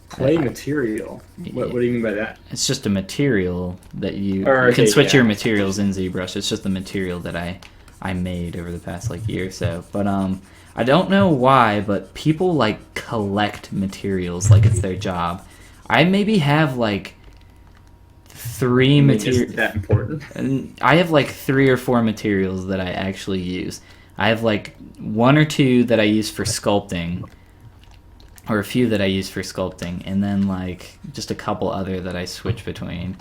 Clay material? What do you mean by that? It's just a material that you can switch your materials in ZBrush. It's just the material that I made over the past like year or so. But I don't know why, but people like collect materials like it's their job. I maybe have like 3 materials. Is that important? I have like 3 or 4 materials that I actually use. I have like 1 or 2 that I use for sculpting, or a few that I use for sculpting, and then like just a couple other that I switch between.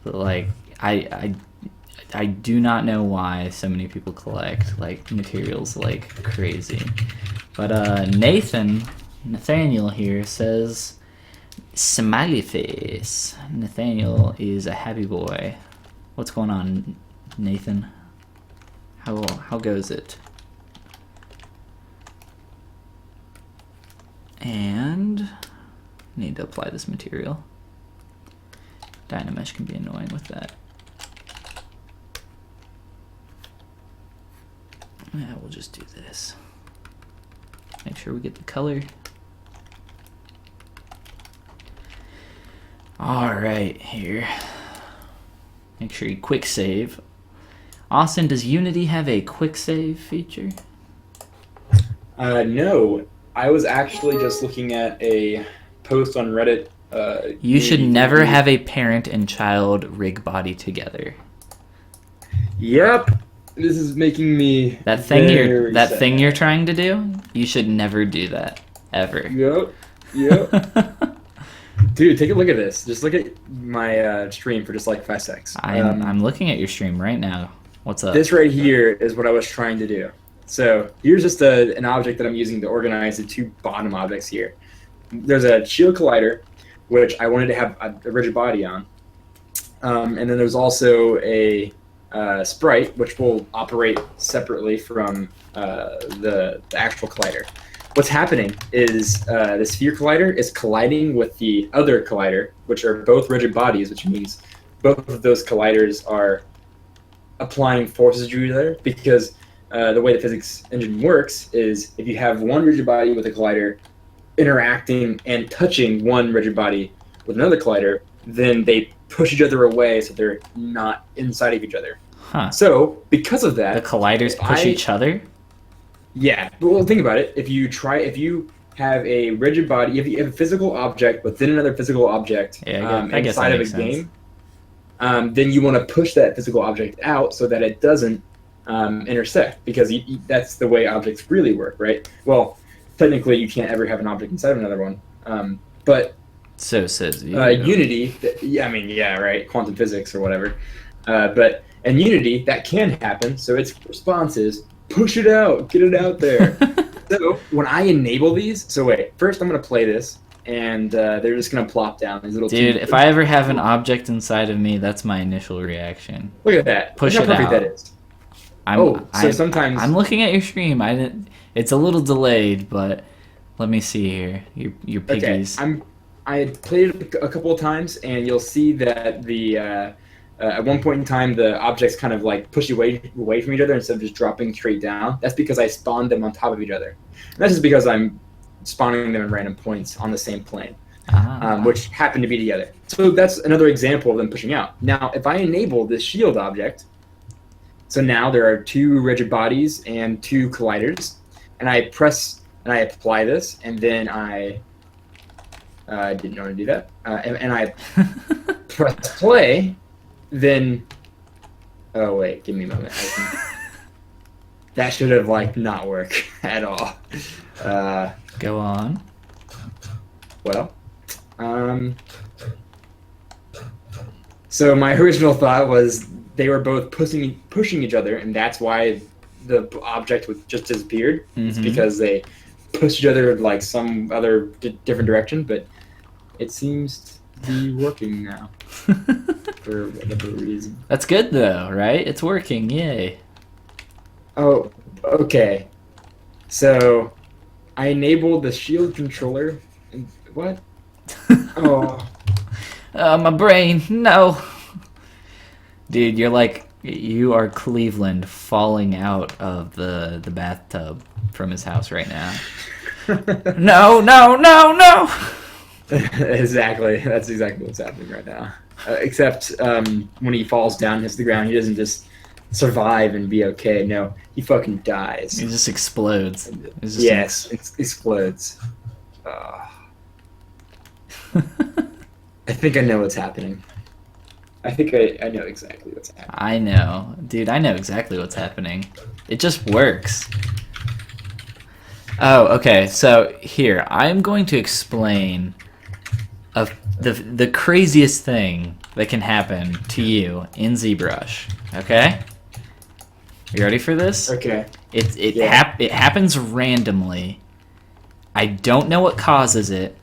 But like I do not know why so many people collect like materials like crazy. But Nathaniel here says smiley face. Nathaniel is a happy boy. What's going on, Nathan? How goes it? And need to apply this material. Dynamesh can be annoying with that. Yeah, we'll just do this. Make sure we get the color. Alright, here. Make sure you quick save. Austin, does Unity have a quick save feature? No. I was actually just looking at a post on Reddit. You should maybe never 3 have a parent and child rig body together. Yep. This is making me That very sad. thing you're trying to do, you should never do that ever. Yep. Dude, take a look at this. Just look at my stream for just like 5 seconds. I'm looking at your stream right now. What's up? This right here is what I was trying to do. So here's just an object that I'm using to organize the 2 bottom objects here. There's a shield collider, which I wanted to have a rigid body on. And then there's also a sprite, which will operate separately from the actual collider. What's happening is the sphere collider is colliding with the other collider, which are both rigid bodies, which means both of those colliders are applying forces to each other, because the way the physics engine works is if you have one rigid body with a collider interacting and touching one rigid body with another collider, then they push each other away so they're not inside of each other. Huh. So because of that, The colliders push each other? Yeah, well, think about it. If you have a rigid body, if you have a physical object within another physical object I guess that inside of a makes sense. game, then you want to push that physical object out so that it doesn't intersect, because that's the way objects really work, right? Well, technically, you can't ever have an object inside of another one, but So says you. Unity, yeah, right, quantum physics or whatever. But in Unity, that can happen. So its response is push it out, get it out there. So when I enable these, so wait, first I'm gonna play this, and they're just gonna plop down these little. Dude, if I ever have an object inside of me, that's my initial reaction. Look at that, Push look how it perfect out. that is. Sometimes I'm looking at your stream. It's a little delayed, but let me see here. Your piggies. Okay, I had played it a couple of times, and you'll see that the at one point in time the objects kind of like push away from each other instead of just dropping straight down. That's because I spawned them on top of each other. And that's just because I'm spawning them in random points on the same plane, which happen to be together. So that's another example of them pushing out. Now, if I enable this shield object, so now there are 2 rigid bodies and 2 colliders, and I press and I apply this, and then I didn't know how to do that, and I press play, then oh wait, give me a moment. That should have not work at all. Go on. Well, so my original thought was they were both pushing each other, and that's why the object just disappeared. It's because they pushed each other like some other different direction, but it seems to be working now for whatever reason. That's good though, right? It's working. Yay. Oh, okay. So I enabled the shield controller. What? Oh. My brain. No. Dude, you are Cleveland falling out of the bathtub from his house right now. No. Exactly. That's exactly what's happening right now. Except when he falls down, hits the ground, he doesn't just survive and be okay. No, he fucking dies. He just explodes. It explodes. I think I know what's happening. I think I know exactly what's happening. I know. Dude, I know exactly what's happening. It just works. Oh, okay. So here, I'm going to explain the craziest thing that can happen to you in ZBrush. Okay? You ready for this? Okay. It happens randomly. I don't know what causes it,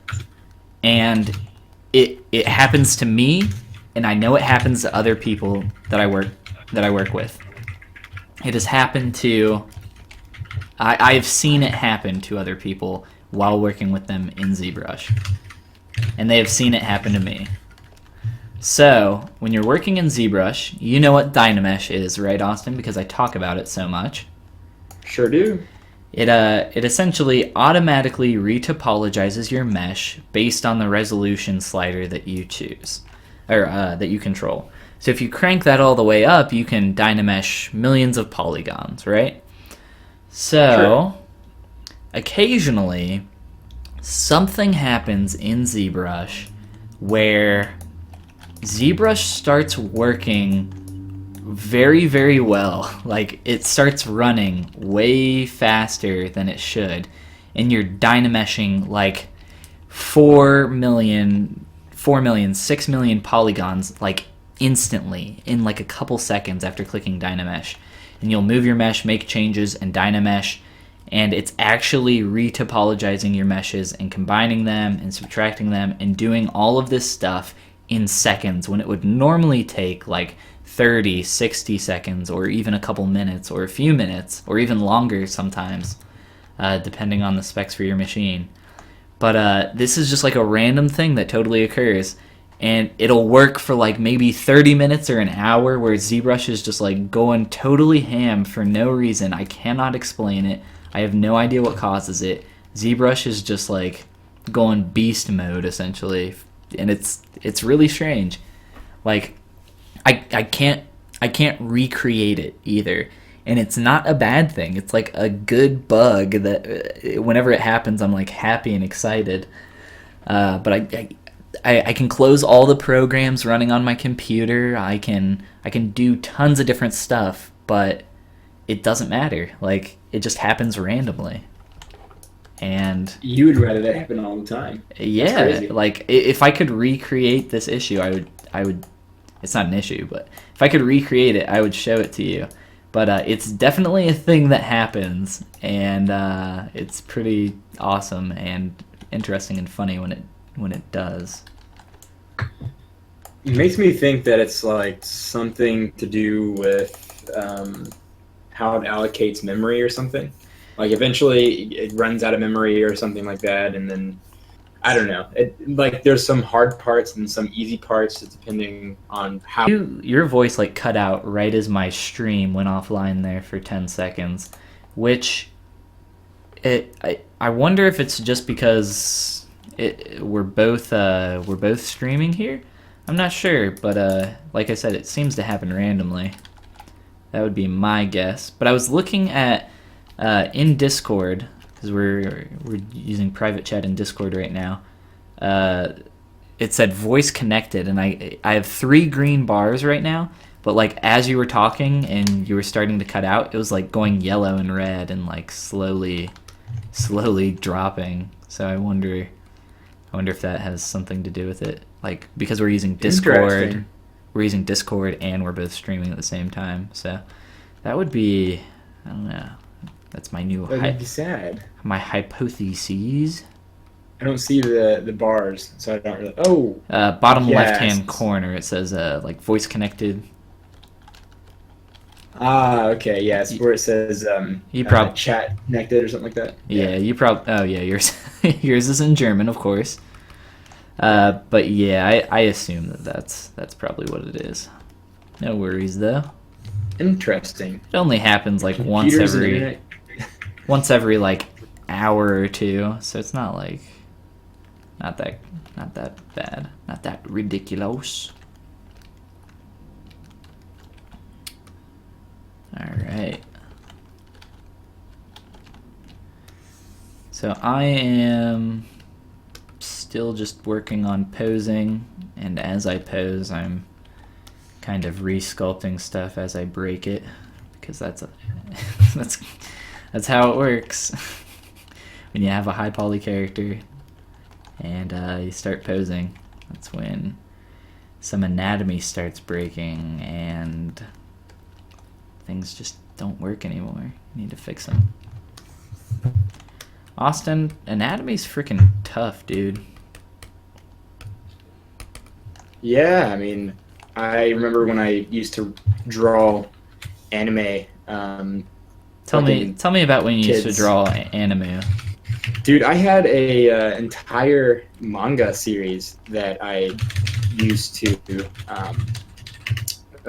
and it happens to me, and I know it happens to other people that I work with. It has happened to. I've seen it happen to other people while working with them in ZBrush, and they have seen it happen to me. So when you're working in ZBrush, you know what Dynamesh is, right, Austin? Because I talk about it so much. Sure do. It essentially automatically retopologizes your mesh based on the resolution slider that you choose, or that you control. So if you crank that all the way up, you can Dynamesh millions of polygons, right? So occasionally something happens in ZBrush where ZBrush starts working very, very well. Like, it starts running way faster than it should, and you're dynameshing like 6 million polygons like instantly in like a couple seconds after clicking Dynamesh. And you'll move your mesh, make changes, and Dynamesh, and it's actually retopologizing your meshes and combining them and subtracting them and doing all of this stuff in seconds when it would normally take like 30, 60 seconds or even a couple minutes or a few minutes or even longer sometimes, depending on the specs for your machine. But this is just like a random thing that totally occurs, and it'll work for like maybe 30 minutes or an hour where ZBrush is just like going totally ham for no reason. I cannot explain it. I have no idea what causes it. ZBrush is just like going beast mode essentially, and it's really strange. Like, I can't recreate it either, and it's not a bad thing. It's like a good bug that whenever it happens, I'm like happy and excited. But I can close all the programs running on my computer. I can do tons of different stuff, but it doesn't matter. Like, it just happens randomly. And you would rather that happen all the time. Yeah, like if I could recreate this issue, I would. It's not an issue, but if I could recreate it, I would show it to you. But it's definitely a thing that happens, and it's pretty awesome and interesting and funny when it does. It makes me think that it's like something to do with how it allocates memory or something. Like, eventually it runs out of memory or something like that, and then I don't know. Like, there's some hard parts and some easy parts depending on how. Your voice like cut out right as my stream went offline there for 10 seconds, which I wonder if it's just because we're both streaming here. I'm not sure, but like I said, it seems to happen randomly. That would be my guess. But I was looking at in Discord, because we're using private chat in Discord right now. It said voice connected, and I have 3 green bars right now, but like as you were talking and you were starting to cut out, it was like going yellow and red and like slowly dropping. So I wonder if that has something to do with it. Like, because we're using Discord and we're both streaming at the same time. So that would be, I don't know. That's my new That'd be sad. My hypotheses. I don't see the bars, so I don't really. Oh. Bottom left-hand corner, it says like voice connected. Ah, okay, yes, where it says chat connected or something like that. Yeah, you probably. Oh yeah, yours is in German, of course. But yeah, I assume that's probably what it is. No worries though. Interesting. It only happens like once every like hour or two, so it's not like not that bad, not that ridiculous. All right. So I am still just working on posing, and as I pose, I'm kind of re-sculpting stuff as I break it, because that's how it works. When you have a high poly character and you start posing, that's when some anatomy starts breaking and things just don't work anymore. You need to fix them. Austin, anatomy's freaking tough, dude. Yeah, I mean, I remember when I used to draw anime. Tell me about when you used to draw anime. Dude, I had a entire manga series that I used to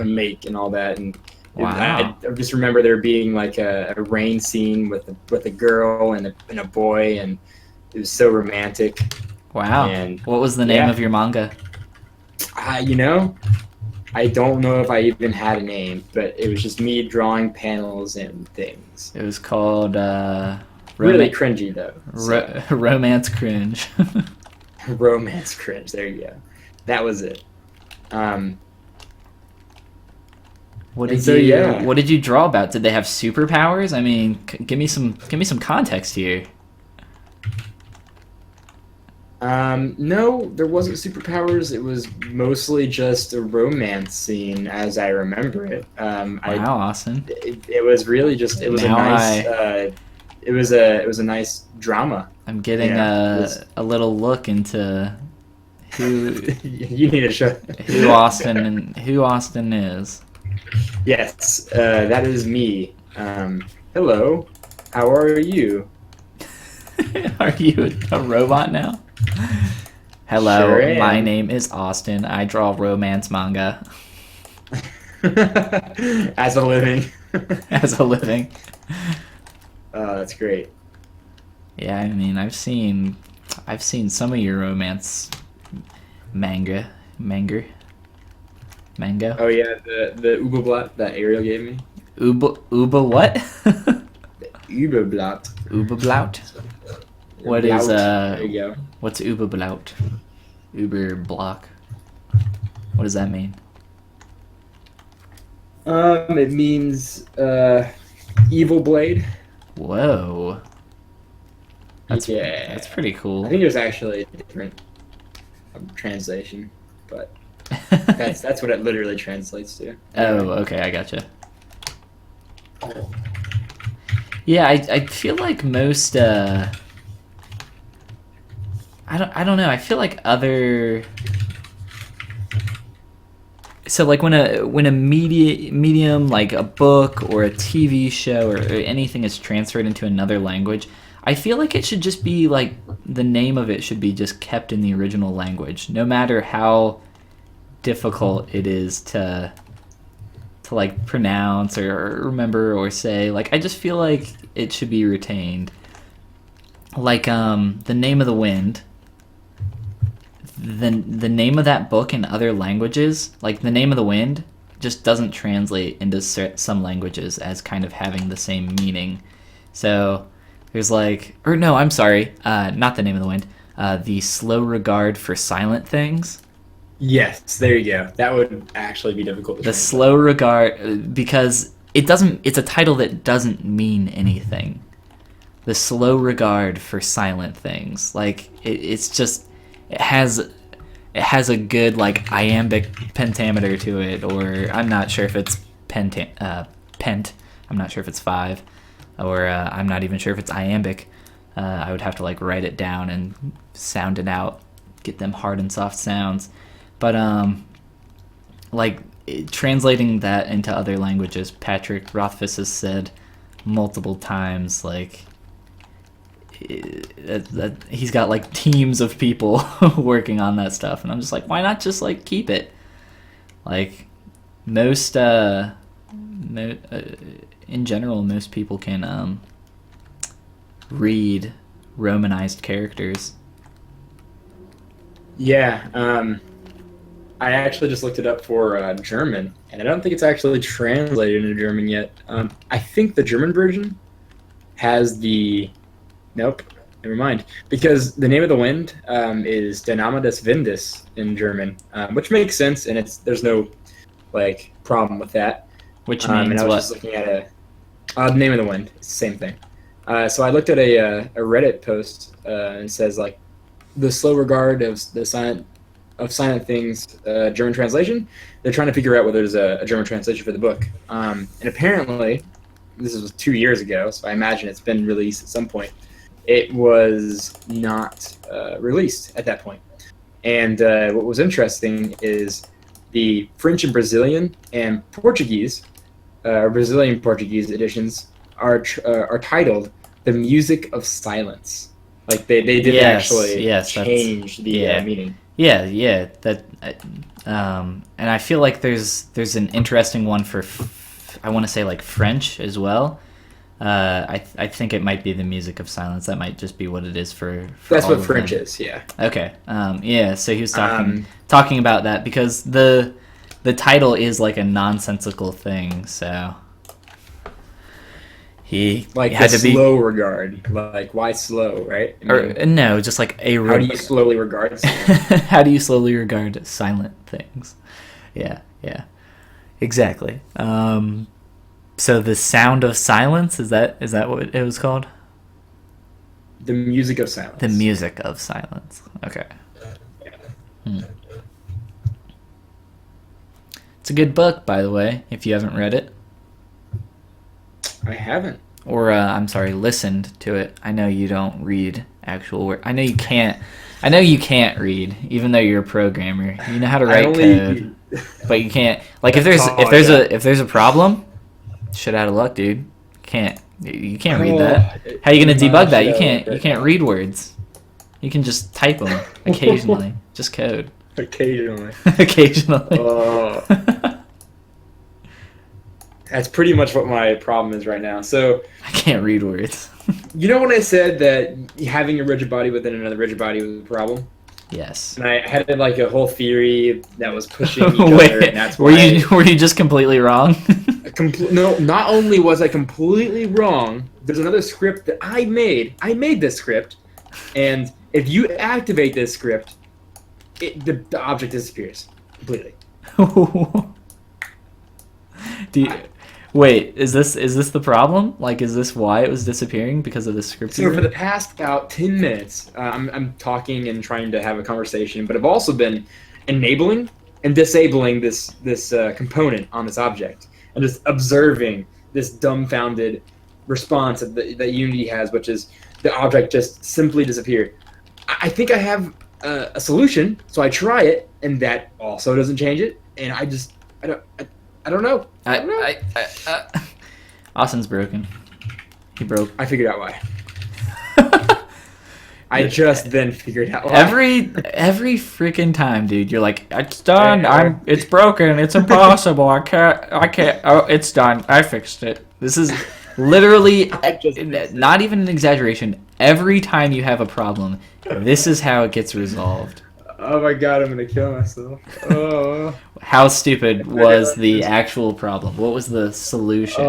make and all that, and wow. I just remember there being like a rain scene with a girl and a boy, and it was so romantic. Wow. And what was the name of your manga? You know, I don't know if I even had a name, but it was just me drawing panels and things. It was called Really cringy though. So. Romance cringe. Romance cringe. There you go. That was it. What did you draw about? Did they have superpowers? I mean, give me some context here. No, there wasn't superpowers. It was mostly just a romance scene, as I remember it. Wow, Austin. It was really just. It was Now a nice. It was a nice drama. I'm getting a little look into who you need to show who Austin is. Yes, that is me. Hello, how are you? Are you a robot now? Hello, Sure my am. name is Austin. I draw romance manga As a living. as a living. Oh, that's great. Yeah, I mean, I've seen some of your romance manga. Oh yeah, the Uberblatt that Ariel gave me. Uba what? Uberblatt. Uberblaut? What is There you go. what's Uberblaut? Uberblock. What does that mean? It means evil blade. Whoa. That's Yeah. That's pretty cool. I think there's actually a different translation, but that's what it literally translates to. Oh, okay, I gotcha. Yeah, I feel like most I don't know. I feel like other so like when a medium like a book or a TV show or anything is transferred into another language, I feel like it should just be like the name of it should be just kept in the original language, no matter how difficult it is to like pronounce or remember or say. Like I just feel like it should be retained. Like The Name of the Wind. The name of that book in other languages, like The Name of the Wind, just doesn't translate into some languages as kind of having the same meaning. So there's like, or no, I'm sorry, not The Name of the Wind. The Slow Regard for Silent Things. Yes, there you go. That would actually be difficult to The translate. Slow Regard, because it's a title that doesn't mean anything. The Slow Regard for Silent Things. Like it's just it has a good like iambic pentameter to it, or I'm not sure if it's pent. I'm not sure if it's 5, or I'm not even sure if it's iambic. I would have to like write it down and sound it out, get them hard and soft sounds. But translating that into other languages, Patrick Rothfuss has said multiple times, like that he's got like teams of people working on that stuff, and I'm just like, why not just like keep it? Like most in general, most people can read Romanized characters. Yeah, I actually just looked it up for German, and I don't think it's actually translated into German yet. I think the German version has the... Nope, never mind. Because The Name of the Wind is Der Name des Windes in German, which makes sense, and there's no like problem with that. Which means and I was what? just looking at The Name of the Wind. It's the same thing. So I looked at a Reddit post, and it says like the slow regard of silent things, German translation. They're trying to figure out whether there's a German translation for the book, and apparently this was 2 years ago, so I imagine it's been released at some point. It was not released at that point. And what was interesting is the French and Brazilian and Portuguese, Brazilian Portuguese editions are titled "The Music of Silence." Like they didn't actually change the meaning. Yeah, that, and I feel like there's an interesting one for, I want to say like French as well. I think it might be The Music of Silence. That might just be what it is for That's all what of French them. is, yeah. Okay. Yeah. So he was talking about that because the title is like a nonsensical thing. So He Like had the to be, slow regard. Like, why slow, right? I or mean, no, just like a. how do you slowly regard something? How do you slowly regard silent things? Yeah, yeah, exactly. So the sound of silence, is that what it was called? The music of silence. The music of silence. Okay. Hmm. It's a good book, by the way, if you haven't read it. I haven't. Or, I'm sorry, listened to it. I know you don't read actual work. I know you can't read, even though you're a programmer. You know how to write code, but you can't. Like, if there's a problem, shit out of luck, dude. You can't read that. How are you gonna debug that? You can't read words. You can just type them occasionally. Just code. Occasionally. Occasionally. That's pretty much what my problem is right now. So I can't read words. you know when I said that having a rigid body within another rigid body was a problem? Yes. And I had like a whole theory that was pushing each other, and that's why were you just completely wrong? No, not only was I completely wrong, there's another script that I made. I made this script, and if you activate this script, the object disappears completely. Wait, is this the problem? Like, is this why it was disappearing because of the script? So for the past about 10 minutes, I'm talking and trying to have a conversation, but I've also been enabling and disabling this component on this object, and just observing this dumbfounded response that Unity has, which is the object just simply disappeared. I think I have a solution, so I try it, and that also doesn't change it, and I don't know. Austin's broken. He broke. I figured out why. I just then figured out why. Every freaking time, dude, you're like, it's done. It's broken. It's impossible. I can't. Oh, it's done. I fixed it. This is literally not even an exaggeration. Every time you have a problem, this is how it gets resolved. Oh my god, I'm gonna kill myself. Oh. How stupid was the actual problem? What was the solution?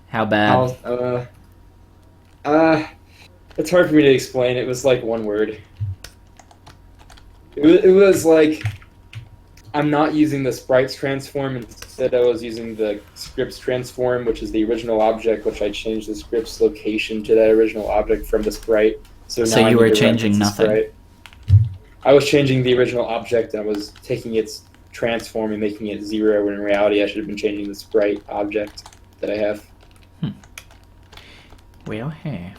How bad? It's hard for me to explain. It was like one word. It was like I'm not using the sprites transform. Instead, I was using the scripts transform, which is the original object, which I changed the script's location to that original object from the sprite. So now you were changing nothing. Sprite. I was changing the original object, and I was taking its transform and making it 0, when in reality I should have been changing the sprite object that I have. Well, hey.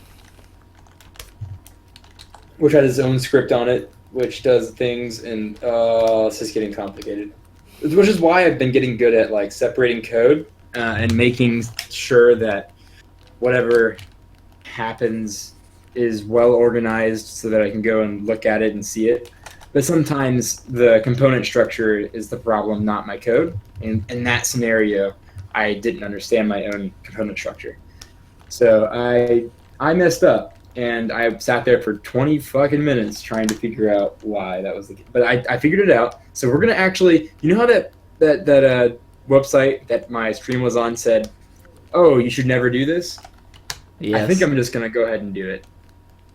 Which has its own script on it, which does things, and it's just getting complicated. Which is why I've been getting good at like separating code and making sure that whatever happens is well organized so that I can go and look at it and see it. But sometimes the component structure is the problem, not my code. And in that scenario, I didn't understand my own component structure. So I messed up, and I sat there for 20 fucking minutes trying to figure out why that was the case. But I figured it out. So we're gonna actually, you know how that website that my stream was on said, "Oh, you should never do this." Yes. I think I'm just gonna go ahead and do it.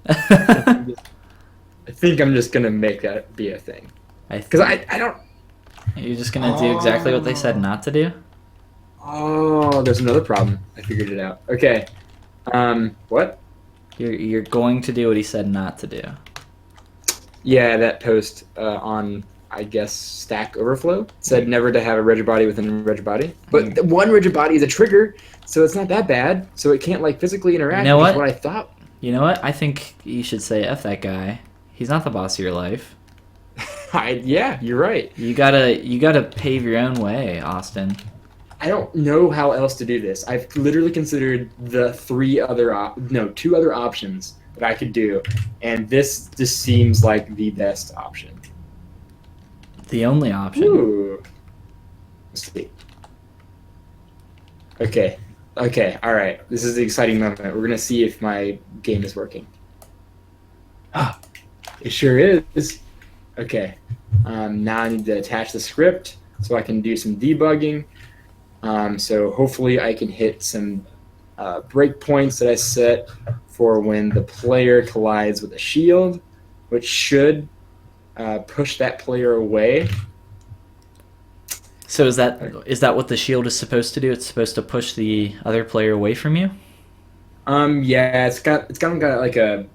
I think I'm just gonna make that be a thing. Because I don't. You're just gonna do exactly what they said not to do? Oh, there's another problem. I figured it out. Okay. What? You're going to do what he said not to do. Yeah, that post on, I guess, Stack Overflow said never to have a rigid body within a rigid body. But one rigid body is a trigger, so it's not that bad. So it can't like physically interact. You know what? What I thought. You know what? I think you should say F that guy. He's not the boss of your life. Yeah, you're right. You gotta pave your own way, Austin. I don't know how else to do this. I've literally considered the two other options that I could do, and this just seems like the best option. The only option. Ooh. Let's see. Okay, all right. This is the exciting moment. We're gonna see if my game is working. Ah, it sure is. Okay. Now I need to attach the script. so I can do some debugging. So hopefully I can hit some breakpoints that I set for when the player collides with a shield, which should push that player away. So is that what the shield is supposed to do? It's supposed to push the other player away from you? Yeah, it's kind of got like a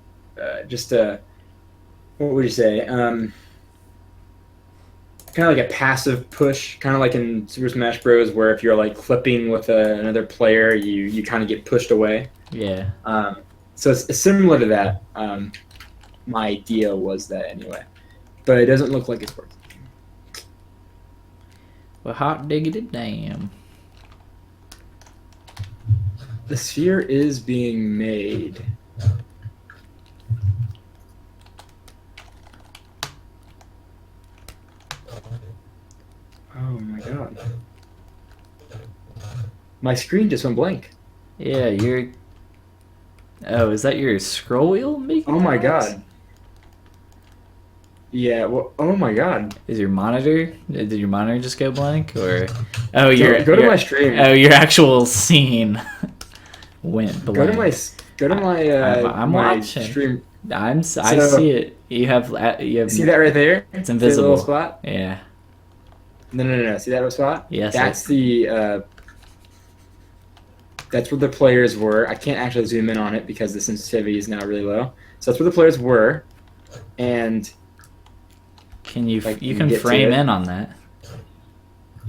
just a, what would you say? Kind of like a passive push, kind of like in Super Smash Bros. Where if you're like clipping with another player, you kind of get pushed away. Yeah. So it's similar to that. My idea was that anyway, but it doesn't look like it's working. Well, hot diggity damn. The sphere is being made. Oh my god. My screen just went blank. Yeah, you're... Oh, is that your scroll wheel making Oh my noise? god. Yeah, well, oh my god. Is your monitor... Did your monitor just go blank? Or... Oh, your... Go to my stream. Oh, your actual scene went blank. Go to my I'm my watching. stream. I see it. You have... See that right there? It's See the invisible. little spot? Yeah. No. See that little spot? Yes. That's the that's where the players were. I can't actually zoom in on it because the sensitivity is now really low. So that's where the players were, and Can you... Like, you you can get to frame it. in on that.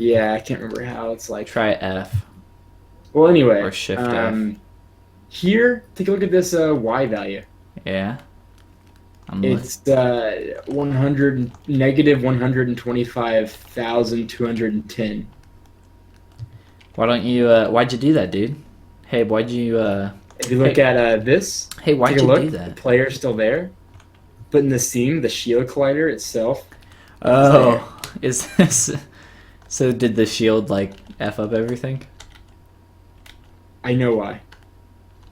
yeah, I can't remember how it's like. Try F. Well, anyway, Or Shift F. Here, take a look at this Y value. Yeah. It's negative 125,210. Why don't you... why'd you do that, dude? Hey, why'd you... If you look at this, Hey, why'd take a you look. do The that? player's still there, but in the seam, the shield collider itself. Oh, is this... So did the shield, like, F up everything? I know why.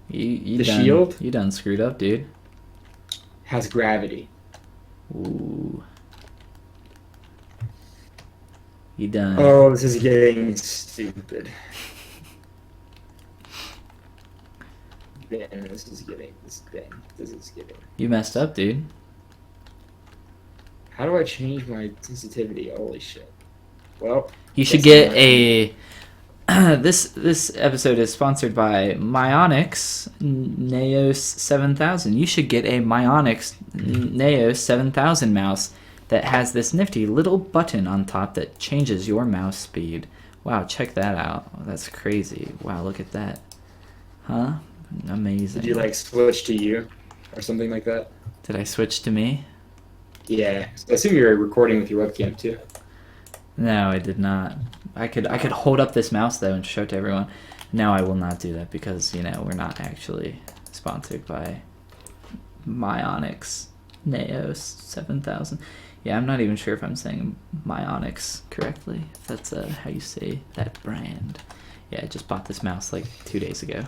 You The done, shield? You done screwed up, dude. Has gravity. Ooh. You done. Oh, this is getting stupid. Man, this is getting. You messed up, dude. How do I change my sensitivity? Holy shit. Well, You should that's get a... this episode is sponsored by Myonix Neos 7000. You should get a Myonix Neos 7000 mouse that has this nifty little button on top that changes your mouse speed. Wow, check that out. That's crazy. Wow, look at that. Huh? Amazing. did you like switch to you, or something like that? Did I switch to me? Yeah. I assume you're recording with your webcam too. No, I did not. I could hold up this mouse though and show it to everyone. No, I will not do that because, you know, we're not actually sponsored by Myonix Neos 7000. Yeah, I'm not even sure if I'm saying Myonix correctly. If that's how you say that brand. Yeah, I just bought this mouse like 2 days ago.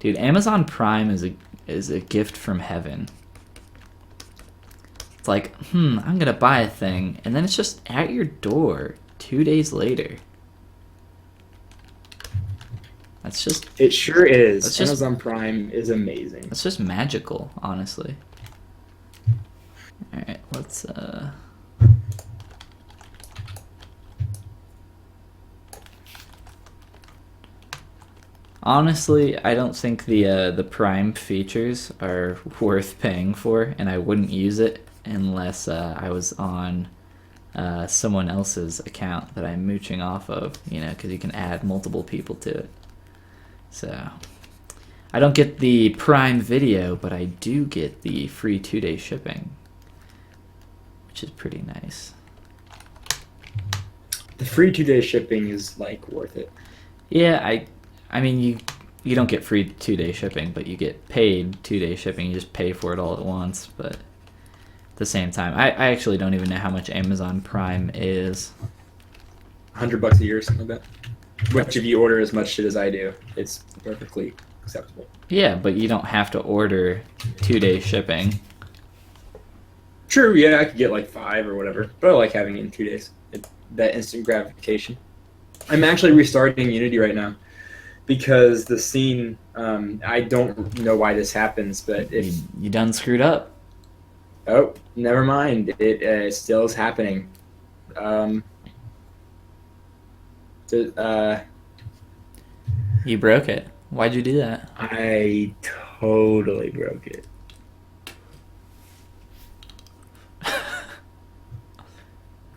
Dude, Amazon Prime is a gift from heaven. It's like, I'm gonna buy a thing, and then it's just at your door 2 days later. That's just... It sure is. That's just- Amazon Prime is amazing. That's just magical, honestly. Alright, let's, Honestly, I don't think the Prime features are worth paying for, and I wouldn't use it unless I was on someone else's account that I'm mooching off of, you know, because you can add multiple people to it. So, I don't get the Prime Video, but I do get the free 2-day shipping, which is pretty nice. The free 2-day shipping is like worth it. Yeah, I mean, you don't get free 2-day shipping, but you get paid 2-day shipping. You just pay for it all at once, but at the same time, I actually don't even know how much Amazon Prime is. $100 a year or something like that. Which, if you order as much shit as I do, it's perfectly acceptable. Yeah, but you don't have to order 2-day shipping. True, yeah, I could get like 5 or whatever, but I like having it in 2 days. It that instant gratification. I'm actually restarting Unity right now because the scene. I don't know why this happens, but if You done screwed up. oh, never mind, it still is happening. You broke it. Why'd you do that? I totally broke it.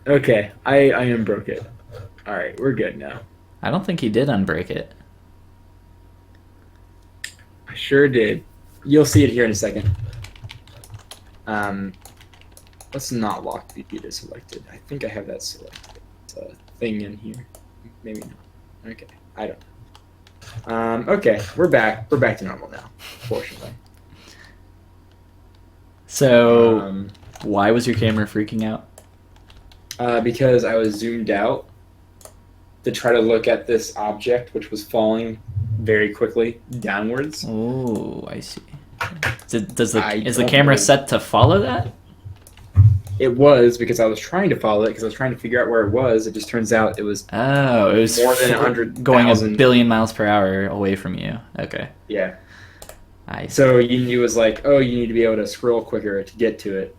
Okay, I unbroke it. All right, we're good now. I don't think you did unbreak it. I sure did. You'll see it here in a second. Let's not lock the view selected. I think I have that selected. It's a thing in here. Maybe not. Okay, I don't know. Okay, we're back. We're back to normal now, fortunately. So, why was your camera freaking out? Because I was zoomed out to try to look at this object, which was falling very quickly downwards. Oh, I see. Is the don't camera really- set to follow that? It was because I was trying to follow it because I was trying to figure out where it was. It just turns out it was Oh, it was more than 100,000. going a billion miles per hour away from you. Okay. Yeah. I see. So you was like, oh, you need to be able to scroll quicker to get to it,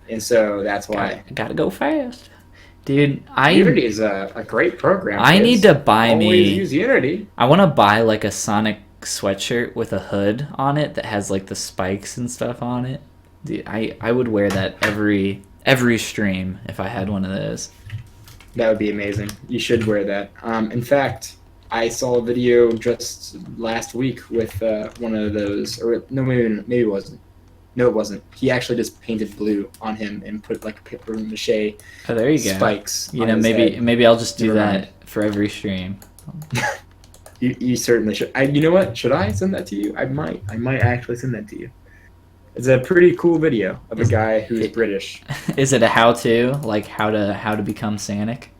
and so that's why. Gotta go fast, dude. Unity is a great program. I kids. need to buy Always me. use Unity. I want to buy like a Sonic sweatshirt with a hood on it that has like the spikes and stuff on it. Dude, I would wear that every stream if I had one of those. That would be amazing. You should wear that. In fact, I saw a video just last week with one of those, or no, maybe it wasn't. No, it wasn't. He actually just painted blue on him and put like paper mache Oh, there you go. spikes. You on know, his maybe head. I'll just do Never that mind. for every stream. You certainly should. You know what? Should I send that to you? I might actually send that to you. It's a pretty cool video of a guy who's British. Is it a how-to, like how to become Sonic?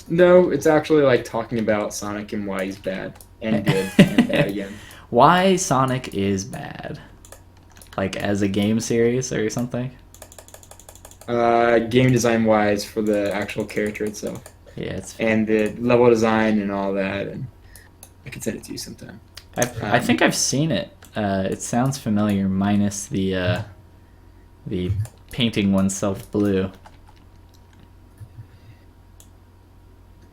No, it's actually like talking about Sonic and why he's bad and good and bad again. Why Sonic is bad? Like as a game series or something? Game design wise for the actual character itself. Yeah, it's. And the level design and all that, and I can send it to you sometime. I think I've seen it. It sounds familiar, minus the painting oneself blue.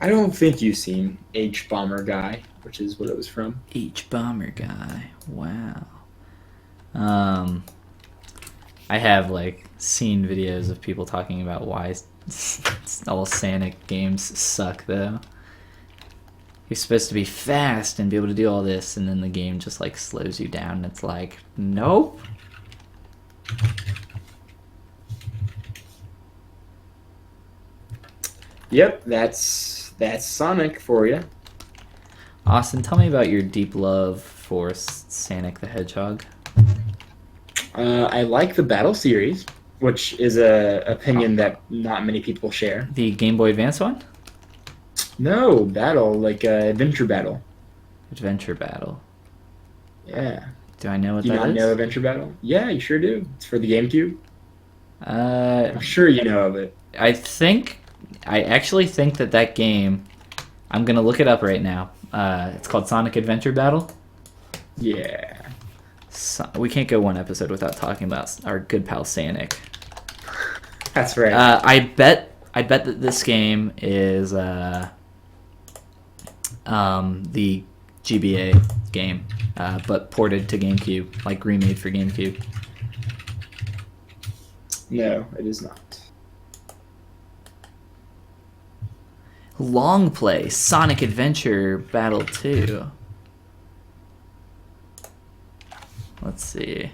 I don't think you've seen H Bomber Guy, which is what it was from. H Bomber Guy. Wow. I have like seen videos of people talking about why all Sonic games suck though. You're supposed to be fast and be able to do all this, and then the game just like slows you down and it's like, nope. Yep, that's Sonic for you. Austin, tell me about your deep love for Sonic the Hedgehog. I like the Battle series, which is a opinion that not many people share. The Game Boy Advance one? No, Battle, like Adventure Battle. Adventure Battle. Yeah. Do I know what Do you that not is? know Adventure Battle? Yeah, you sure do. It's for the GameCube. Uh, I'm sure you know of it. I actually think that game, I'm gonna look it up right now. It's called Sonic Adventure Battle. Yeah. We can't go one episode without talking about our good pal Sonic. That's right. I bet that this game is the GBA game, but ported to GameCube, like remade for GameCube. No, it is not. Long play, Sonic Adventure Battle 2. Let's see.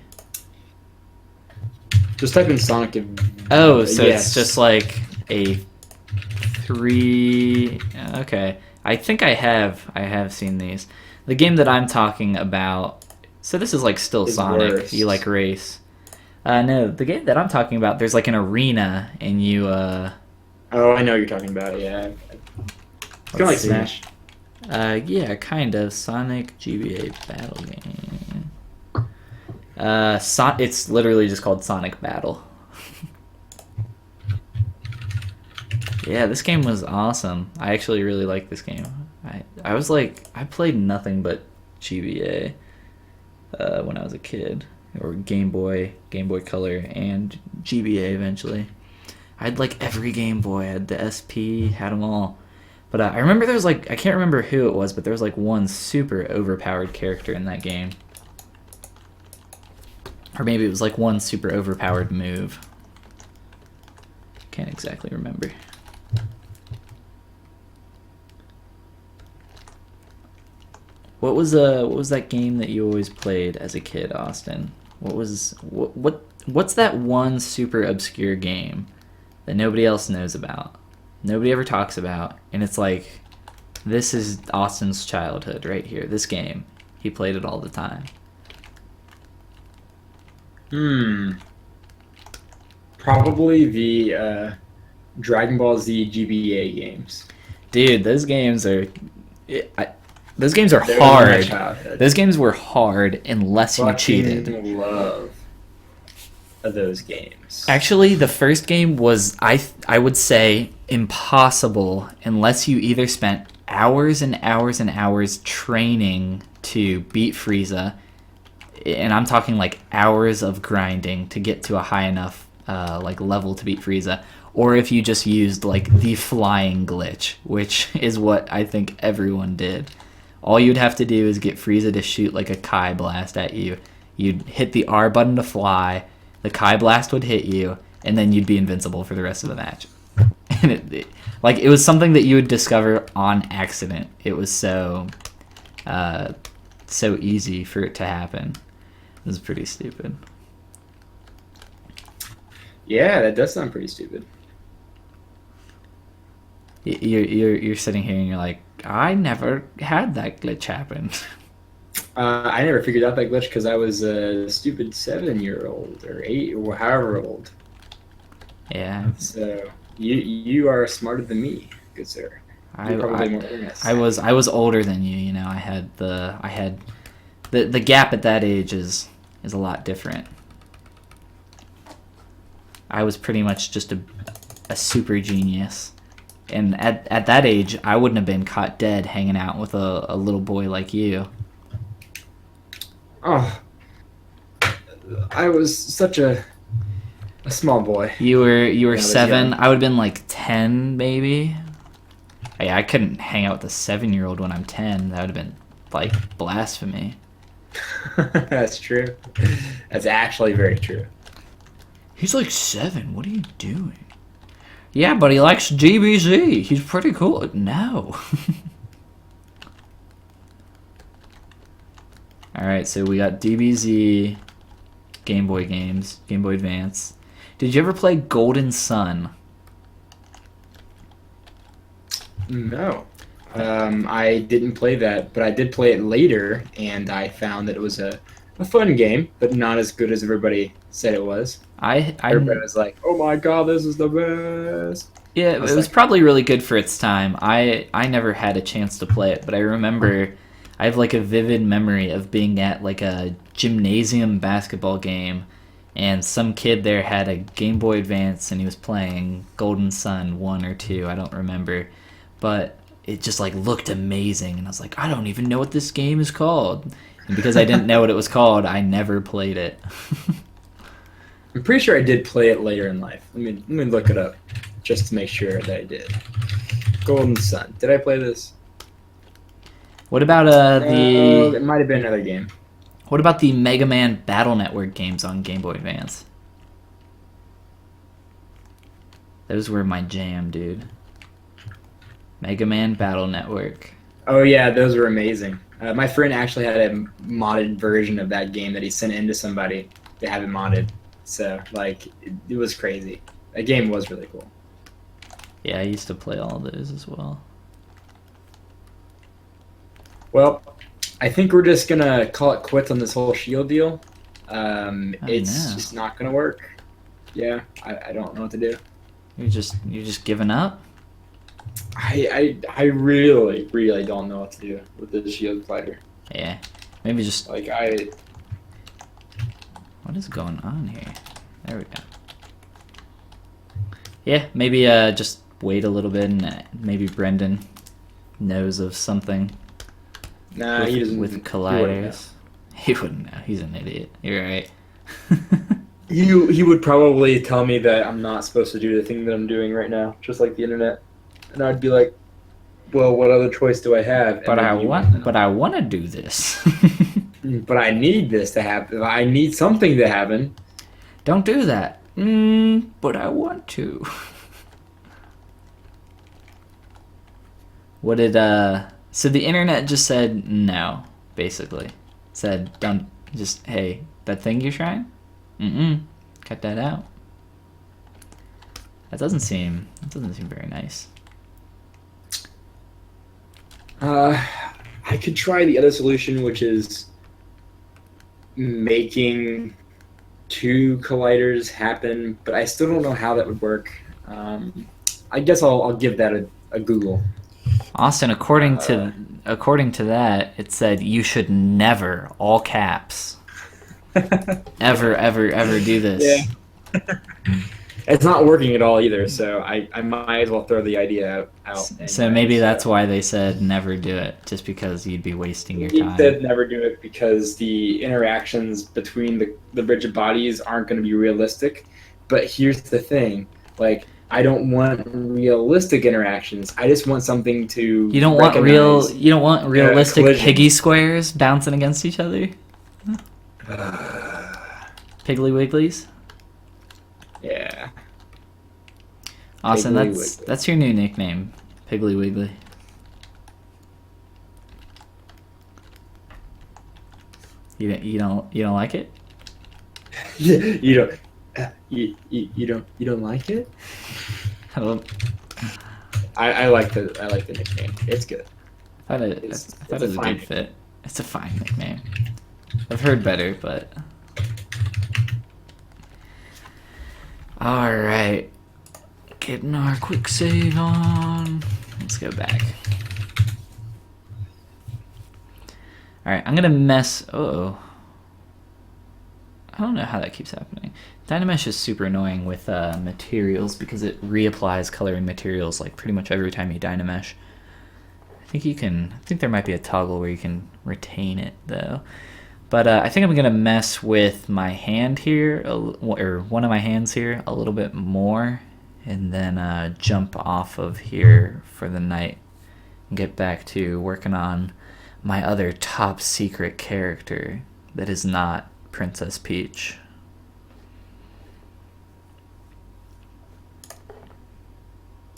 Just type in Sonic. Oh, so yes. it's just like a 3. Okay, I think I have seen these. The game that I'm talking about. So this is like still Is Sonic. worse. You like race. No, the game that I'm talking about. There's like an arena, and you. Oh, I know what you're talking about. Yeah. It's kind of like see. Smash. Yeah, kind of Sonic GBA battle game. It's literally just called Sonic Battle. Yeah, this game was awesome. I actually really liked this game. I was like, I played nothing but GBA when I was a kid, or Game Boy Color, and GBA eventually. I had like every Game Boy. I had the SP, had them all. But I remember there was like, I can't remember who it was, but there was like one super overpowered character in that game. Or maybe it was like one super overpowered move. Can't exactly remember. What was that game that you always played as a kid, Austin? What's that one super obscure game that nobody else knows about? Nobody ever talks about, and it's like, this is Austin's childhood right here. This game. He played it all the time. Probably the Dragon Ball Z GBA games. Dude, those games are those games are They were my hard. childhood. Those games were hard unless you cheated. Fucking love of those games. Actually, the first game was, I would say, impossible unless you either spent hours and hours and hours training to beat Frieza, and I'm talking like hours of grinding to get to a high enough like level to beat Frieza, or if you just used like the flying glitch, which is what I think everyone did. All you'd have to do is get Frieza to shoot like a Kai blast at you. You'd hit the R button to fly, the Kai blast would hit you, and then you'd be invincible for the rest of the match. And it was something that you would discover on accident. It was so easy for it to happen. It was pretty stupid. Yeah, that does sound pretty stupid. You're sitting here and you're like, I never had that glitch happen. I never figured out that glitch because I was a stupid 7-year-old or 8 or however old. Yeah. So you are smarter than me, good sir. You're probably more earnest. I was older than you. You know, I had the gap at that age is a lot different. I was pretty much just a super genius. And at that age, I wouldn't have been caught dead hanging out with a little boy like you. Oh, I was such a small boy. You were I was 7. young. I would have been like 10, maybe. I couldn't hang out with a 7-year-old when I'm 10. That would have been like blasphemy. That's true. That's actually very true. He's like 7. What are you doing? Yeah, but he likes GBZ. He's pretty cool. No. Alright, so we got DBZ, Game Boy games, Game Boy Advance. Did you ever play Golden Sun? No. I didn't play that, but I did play it later, and I found that it was a fun game, but not as good as everybody said it was. Everybody was like, "Oh my god, this is the best." Yeah, it was probably really good for its time. I never had a chance to play it, but I remember I have like a vivid memory of being at like a gymnasium basketball game, and some kid there had a Game Boy Advance and he was playing Golden Sun 1 or 2, I don't remember, but it just like looked amazing, and I was like, I don't even know what this game is called. And because I didn't know what it was called, I never played it. I'm pretty sure I did play it later in life. Let me look it up just to make sure that I did. Golden Sun. Did I play this? What about it might have been another game. What about the Mega Man Battle Network games on Game Boy Advance? Those were my jam, dude. Mega Man Battle Network. Oh yeah, those were amazing. My friend actually had a modded version of that game that he sent in to somebody to have it modded. So like, it was crazy. That game was really cool. Yeah, I used to play all those as well. Well, I think we're just gonna call it quits on this whole shield deal. It's just not gonna work. Yeah, I don't know what to do. You're just giving up? I really don't know what to do with the shield fighter. Yeah, maybe just Like what is going on here? There we go. Yeah, maybe just wait a little bit and maybe Brendan knows of something Nah, he doesn't. with colliders. He wouldn't know. He's an idiot. You're right. He would probably tell me that I'm not supposed to do the thing that I'm doing right now, just like the internet. And I'd be like, well, what other choice do I have? But I want to do this. But I need this to happen. I need something to happen. Don't do that. But I want to. What did so the internet just said no, basically. Said don't just hey, that thing you're trying? Cut that out. That doesn't seem very nice. I could try the other solution, which is making two colliders happen, but I still don't know how that would work. I guess I'll give that a Google. Austin, according to that, it said you should never, all caps, ever do this. Yeah. It's not working at all either, so I might as well throw the idea out. So maybe that's why they said never do it, just because you'd be wasting your time. He said never do it because the interactions between the rigid bodies aren't going to be realistic. But here's the thing, like, I don't want realistic interactions. I just want something to You don't want realistic collision. piggy squares bouncing against each other? Piggly Wigglies? Yeah. Austin, Piggly that's your new nickname, Piggly Wiggly. You don't like it? You don't like it? I like the nickname. It's good. I thought it was a good fit. It's a fine nickname. I've heard better, but all right. Getting our quick save on. Let's go back. All right, I'm gonna mess. Oh, I don't know how that keeps happening. Dynamesh is super annoying with materials because it reapplies coloring materials like pretty much every time you Dynamesh. I think there might be a toggle where you can retain it though. But I think I'm gonna mess with my hand here, or one of my hands here, a little bit more, and then jump off of here for the night and get back to working on my other top secret character that is not Princess Peach.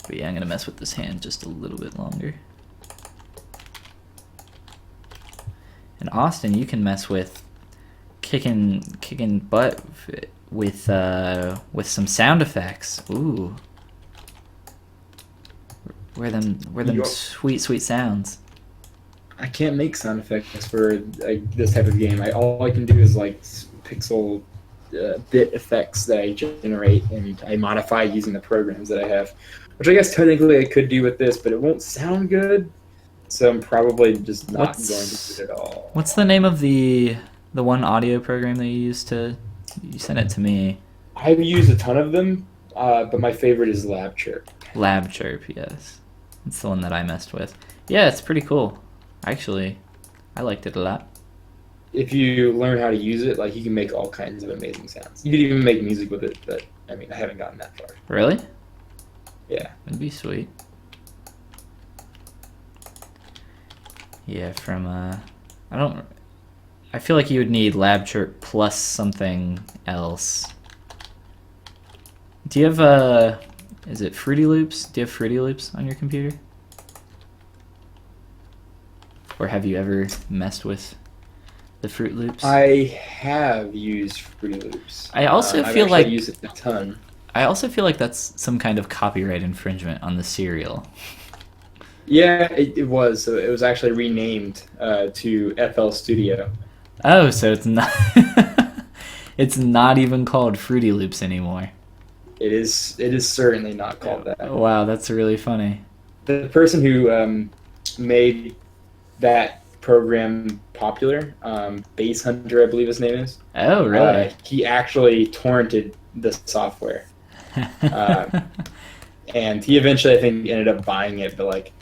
But yeah, I'm gonna mess with this hand just a little bit longer. And Austin, you can mess with kicking butt with some sound effects. Ooh, where them sweet sounds. I can't make sound effects for this type of game. All I can do is like pixel bit effects that I generate and I modify using the programs that I have, which I guess technically I could do with this, but it won't sound good. So I'm probably just not going to do it at all. What's the name of the one audio program that you used to? You sent it to me. I've used a ton of them, but my favorite is LabChirp. LabChirp, yes. It's the one that I messed with. Yeah, it's pretty cool. Actually, I liked it a lot. If you learn how to use it, like, you can make all kinds of amazing sounds. You could even make music with it, but I mean, I haven't gotten that far. Really? Yeah. That'd be sweet. Yeah, from I feel like you would need LabChirp plus something else. Do you have is it Fruity Loops? Do you have Fruity Loops on your computer? Or have you ever messed with the Fruit Loops? I have used Fruity Loops. I also I've feel like used it a ton. I also feel like that's some kind of copyright infringement on the cereal. Yeah, it was. So it was actually renamed to FL Studio. Oh, so it's not it's not even called Fruity Loops anymore. It is certainly not called that. Wow, that's really funny. The person who made that program popular, Base Hunter, I believe his name is. Oh, really? He actually torrented the software. and he eventually, I think, ended up buying it. But like,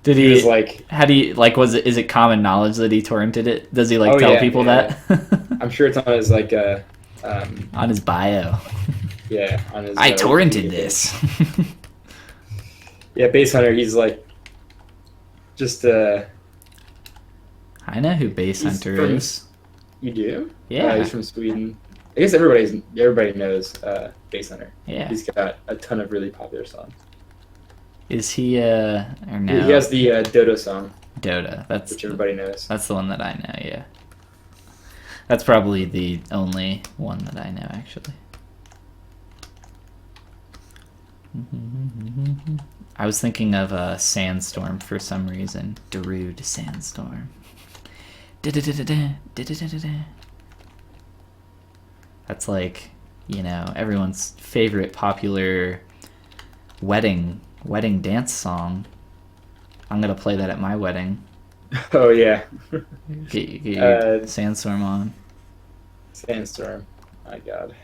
Did he he? was like, How do you like? Was it? Is it common knowledge that he torrented it? Does he like oh tell yeah, people yeah. that I'm sure it's on his like on his bio? yeah, on his I torrented Wikipedia this. page. Yeah, Base Hunter. He's like just I know who Base he's Hunter from- is. You do? Yeah. He's from Sweden. I guess everybody knows Base Hunter. Yeah. He's got a ton of really popular songs. Is he? Or no? He has the Dodo song, Dota. which everybody knows. That's the one that I know. Yeah. That's probably the only one that I know, actually. I was thinking of a Sandstorm for some reason. Darude Sandstorm. That's like, you know, everyone's favorite popular wedding dance song. I'm gonna play that at my wedding. Oh yeah, Get your Sandstorm on. Sandstorm. My God,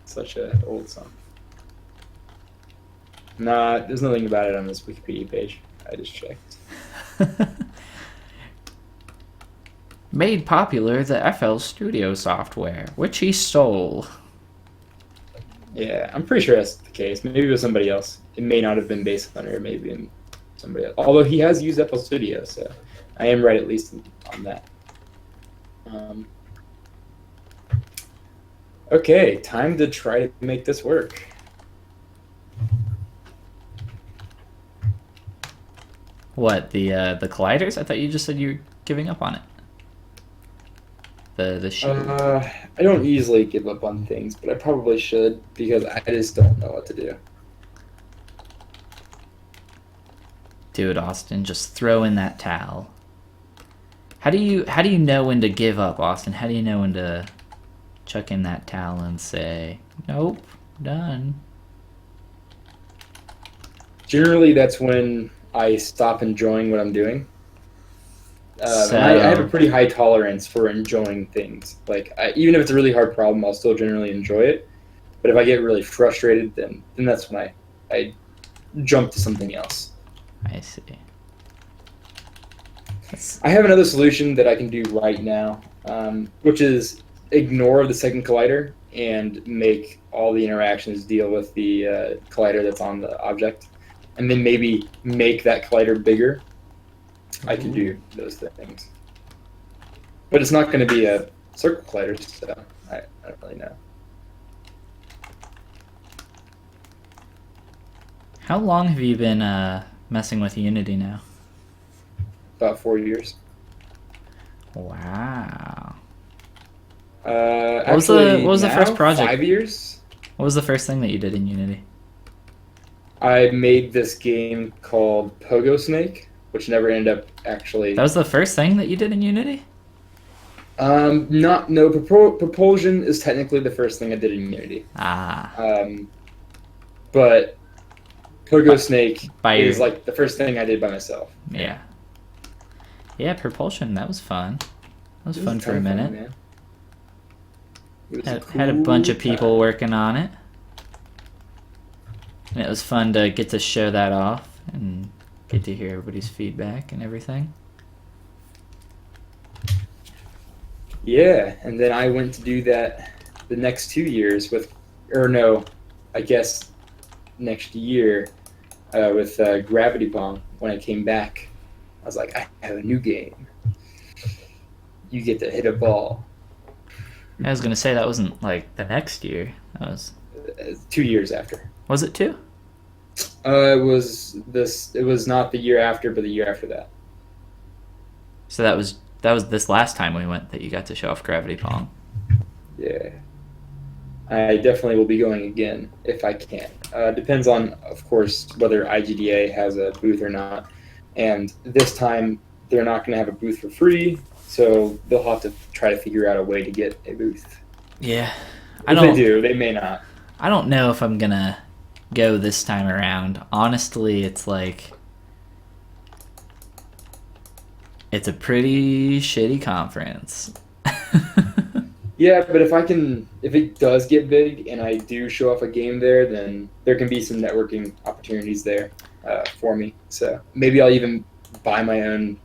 such an old song. Nah, there's nothing about it on this Wikipedia page. I just checked. Made popular the FL Studio software, which he stole. Yeah, I'm pretty sure that's the case. Maybe it was somebody else. It may not have been Base Hunter. Maybe somebody else. Although he has used FL Studio, so I am right at least on that. Okay, time to try to make this work. What, the colliders? I thought you just said you were giving up on it. The sheet. I don't easily give up on things, but I probably should because I just don't know what to do. Do it, Austin. Just throw in that towel. How do you know when to give up, Austin? How do you know when to chuck in that towel and say, nope, done? Generally, that's when I stop enjoying what I'm doing. So- I have a pretty high tolerance for enjoying things. Like, even if it's a really hard problem, I'll still generally enjoy it. But if I get really frustrated, then that's when I jump to something else. I see. I have another solution that I can do right now, which is ignore the second collider and make all the interactions deal with the collider that's on the object, and then maybe make that collider bigger. I can do those things. But it's not going to be a circle collider, so I don't really know. How long have you been messing with Unity now? About 4 years. Wow. What was the first project? 5 years. What was the first thing that you did in Unity? I made this game called Pogo Snake, which never ended up actually. That was the first thing that you did in Unity? Propulsion is technically the first thing I did in Unity. Ah. But Pogo Snake By is your- like the first thing I did by myself. Yeah. Yeah, Propulsion, that was fun. That was It fun for a ton of fun, minute. man. It was Had a bunch of cool people time. working on it. And it was fun to get to show that off and get to hear everybody's feedback and everything. Yeah, and then I went to do that the next 2 years next year with Gravity Pong. When I came back, I was like, I have a new game. You get to hit a ball. I was gonna say that wasn't like the next year. That was 2 years after. Was it 2? It was not the year after, but the year after that. So that was this last time we went that you got to show off Gravity Pong. Yeah. I definitely will be going again if I can. Depends on, of course, whether IGDA has a booth or not. And this time, they're not going to have a booth for free, so they'll have to try to figure out a way to get a booth. Yeah. If they do, they may not. I don't know if I'm gonna go this time around. Honestly, it's like it's a pretty shitty conference. Yeah, but if it does get big and I do show off a game there, then there can be some networking opportunities there for me. So maybe I'll even buy my own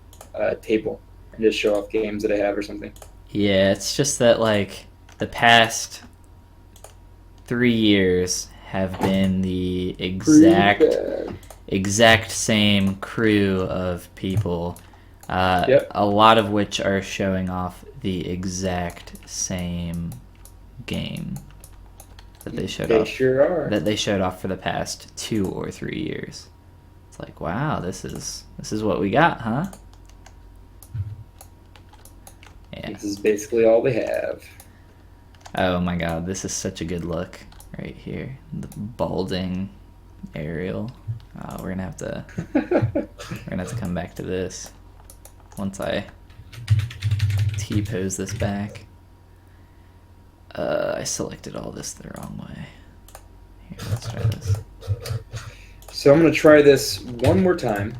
table and just show off games that I have or something. Yeah, it's just that like the past 3 years have been the exact same crew of people. Yep. A lot of which are showing off the exact same game that they showed They off. sure are. That they showed off for the past 2 or 3 years. It's like, wow, this is what we got, huh? Yeah. This is basically all they have. Oh my god, this is such a good look right here. The balding Ariel. Oh, we're gonna have to come back to this once I T-pose this back. I selected all this the wrong way. Here, let's try this. So I'm gonna try this one more time.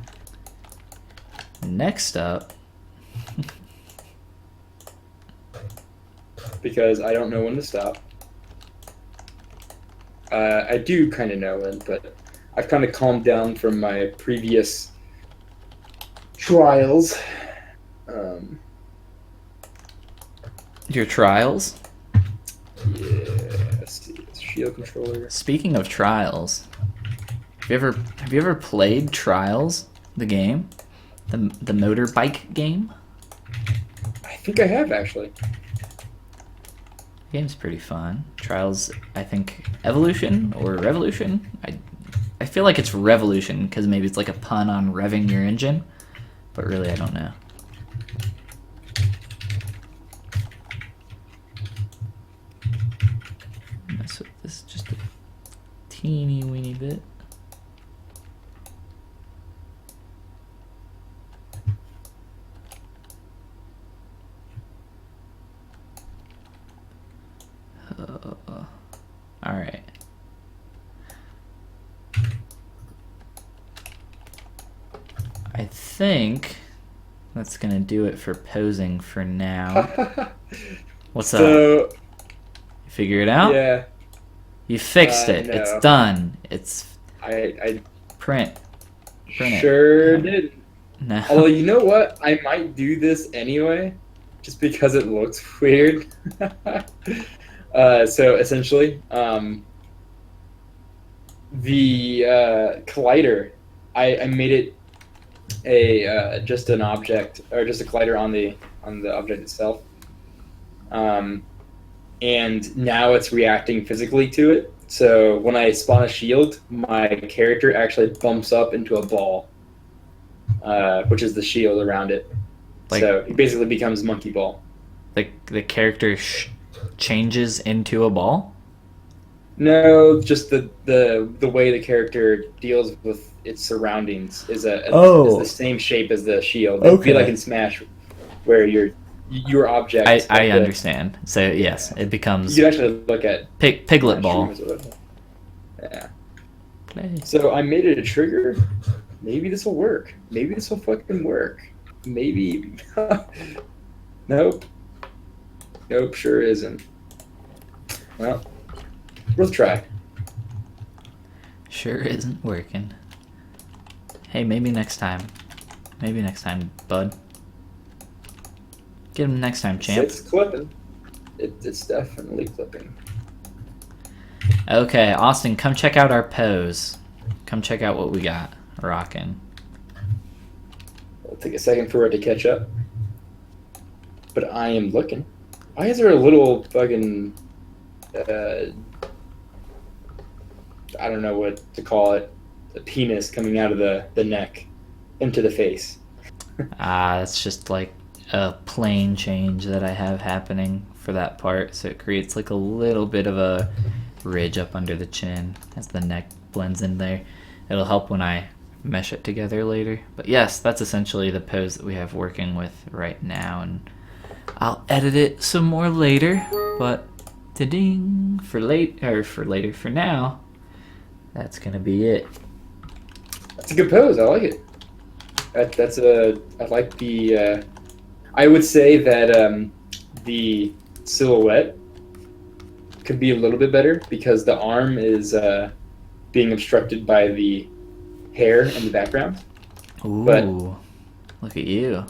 Next up, because I don't know when to stop. I do kind of know when, but I've kind of calmed down from my previous trials. your trials. Yeah, let's see. It's shield controller. Speaking of trials, have you ever played Trials, the game, the motorbike game? I think I have actually. The game's pretty fun. Trials, I think, Evolution or Revolution. I feel like it's Revolution because maybe it's like a pun on revving your engine, but really I don't know. Mess with this just a teeny weeny bit. All right. I think that's gonna do it for posing for now. What's up? So, You figure it out? yeah, You fixed it. no. It's done. It's I print. Print it. sure did. No. Although, you know what? I might do this anyway, just because it looks weird. So essentially, the collider, I made it a just an object, or just a collider on the object itself, and now it's reacting physically to it. So when I spawn a shield, my character actually bumps up into a ball, which is the shield around it. Like- so it basically becomes monkey ball. The character changes into a ball. No, just the way the character deals with its surroundings is is the same shape as the shield. It'd be like in Smash, where your object. I understand. So yes, it becomes You can actually look at piglet ball. Yeah. Play. So I made it a trigger. Maybe this will work. Maybe this will fucking work. Maybe. Nope. Nope. Sure isn't. Well, worth a try. Sure isn't working. Hey, maybe next time. Maybe next time, bud. Get him next time, champ. It's clipping. It's definitely clipping. Okay, Austin, come check out our pose. Come check out what we got. Rockin'. It'll take a second for it to catch up. But I am looking. Why is there a little fucking I don't know what to call it, a penis coming out of the neck into the face? It's just like a plane change that I have happening for that part, so it creates like a little bit of a ridge up under the chin as the neck blends in there. It'll help when I mesh it together later. But yes, that's essentially the pose that we have working with right now, and I'll edit it some more later, but ta-ding, for now, that's gonna be it. That's a good pose. I like it. I like the. I would say that the silhouette could be a little bit better because the arm is being obstructed by the hair in the background. Ooh, But look at you.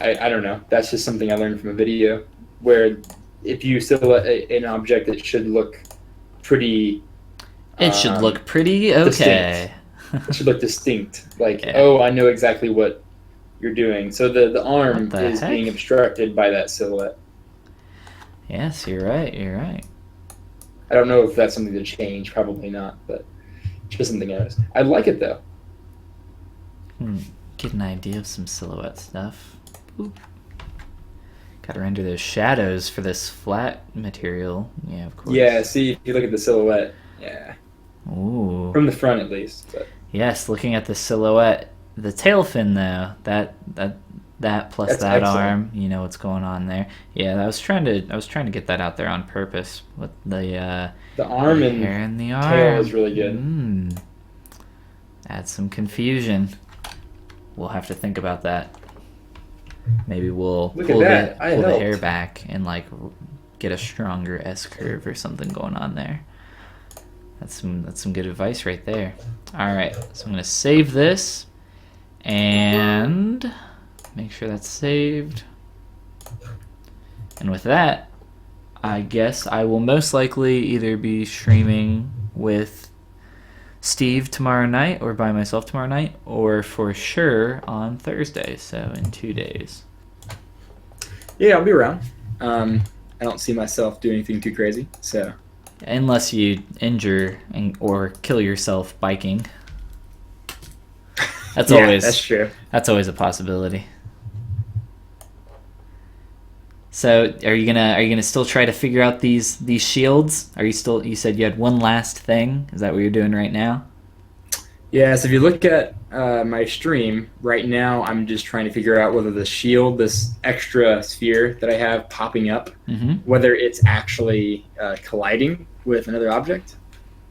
I don't know. That's just something I learned from a video where if you silhouette an object, it should look pretty. It should look pretty okay. It should look distinct. Like, Yeah. oh, I know exactly what you're doing. So the arm What the is heck? being obstructed by that silhouette. Yes, you're right. You're right. I don't know if that's something to change. Probably not, but just something I noticed. I like it though. Get an idea of some silhouette stuff. Oop. Gotta render those shadows for this flat material. Yeah, of course. Yeah. See, if you look at the silhouette, yeah, Ooh. from the front at least. But Yes, looking at the silhouette. The tail fin, though, that plus That's that excellent. arm, you know what's going on there. Yeah, I was trying to get that out there on purpose with the arm and hair and the arm. tail is really good. Add some confusion. We'll have to think about that. Maybe we'll Look at pull that. I the helped. hair back and like get a stronger S curve or something going on there. That's some good advice right there. All right, so I'm gonna save this and make sure that's saved. And with that, I guess I will most likely either be streaming with Steve tomorrow night or by myself tomorrow night, or for sure on Thursday, so in 2 days. Yeah, I'll be around. I don't see myself doing anything too crazy, so. Unless you injure or kill yourself biking. That's Yeah, always that's true. That's always a possibility. So, are you gonna still try to figure out these shields? You said you had one last thing. Is that what you're doing right now? Yeah, so if you look at my stream, right now I'm just trying to figure out whether the shield, this extra sphere that I have popping up, whether it's actually colliding with another object.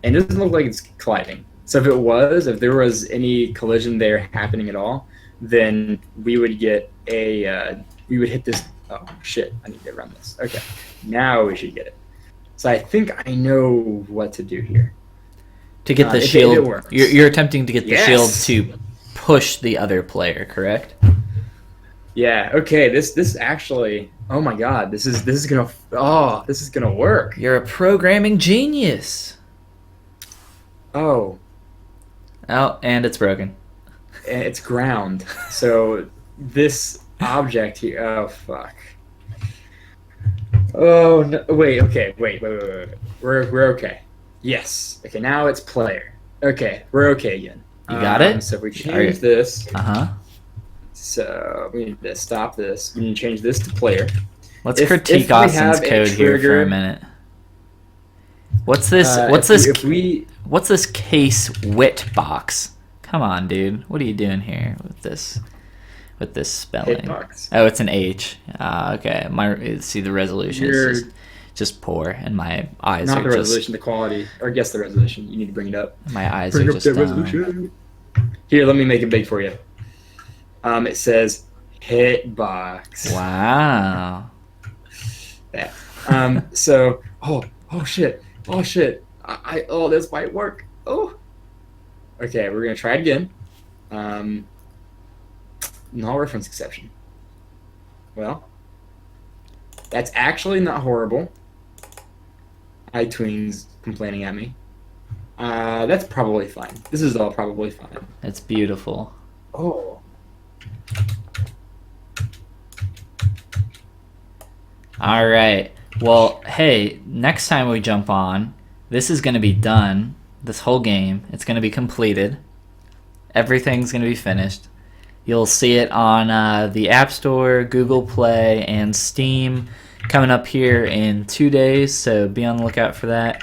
And it doesn't look like it's colliding. So if there was any collision there happening at all, then we would get we would hit this. Oh, shit, I need to run this. Okay, now we should get it. So I think I know what to do here. To get the if shield, it works. you're attempting to get the shield Yes. to push the other player, correct? Yeah. Okay. This actually. Oh my God. This is gonna work. You're a programming genius. Oh, Oh, and it's broken. and it's ground. So this object here. Oh fuck. Oh no. Wait. Okay. Wait. We're okay. Yes. Okay. Now it's player. Okay. We're okay again. You got it? So if we change this. Uh-huh. So we need to stop this. We need to change this to player. Let's If critique we Austin's have a code here for trigger- a minute. What's this? What's this case wit box? Come on, dude. What are you doing here with this spelling? Hitbox. Oh, it's an H. Okay. See, the resolution is just poor, and my eyes Not are the just resolution, the quality, or guess the resolution. You need to bring it up. my eyes Bring are up just that down. resolution. Here, let me make it big for you. It says hitbox. Wow. Yeah. So, oh shit, oh, this might work. Oh. Okay, we're gonna try it again. Null reference exception. Well, that's actually not horrible. iTween's complaining at me. That's probably fine. This is all probably fine. It's beautiful. Oh. All right. Well, hey, next time we jump on, this is going to be done. This whole game, it's going to be completed. Everything's going to be finished. You'll see it on the App Store, Google Play, and Steam coming up here in 2 days, so be on the lookout for that.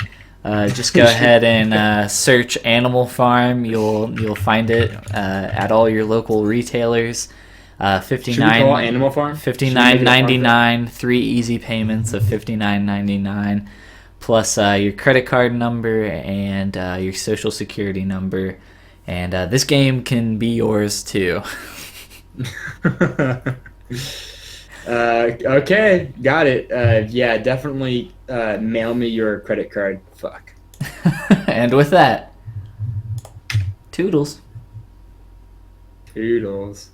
Just go ahead and search Animal Farm. You'll find it at all your local retailers. Should we call it Animal Farm? $59.99, 3 easy payments of $59.99, plus your credit card number and your social security number. And this game can be yours too. Okay, got it. Yeah, definitely mail me your credit card. Fuck. And with that, toodles. Toodles.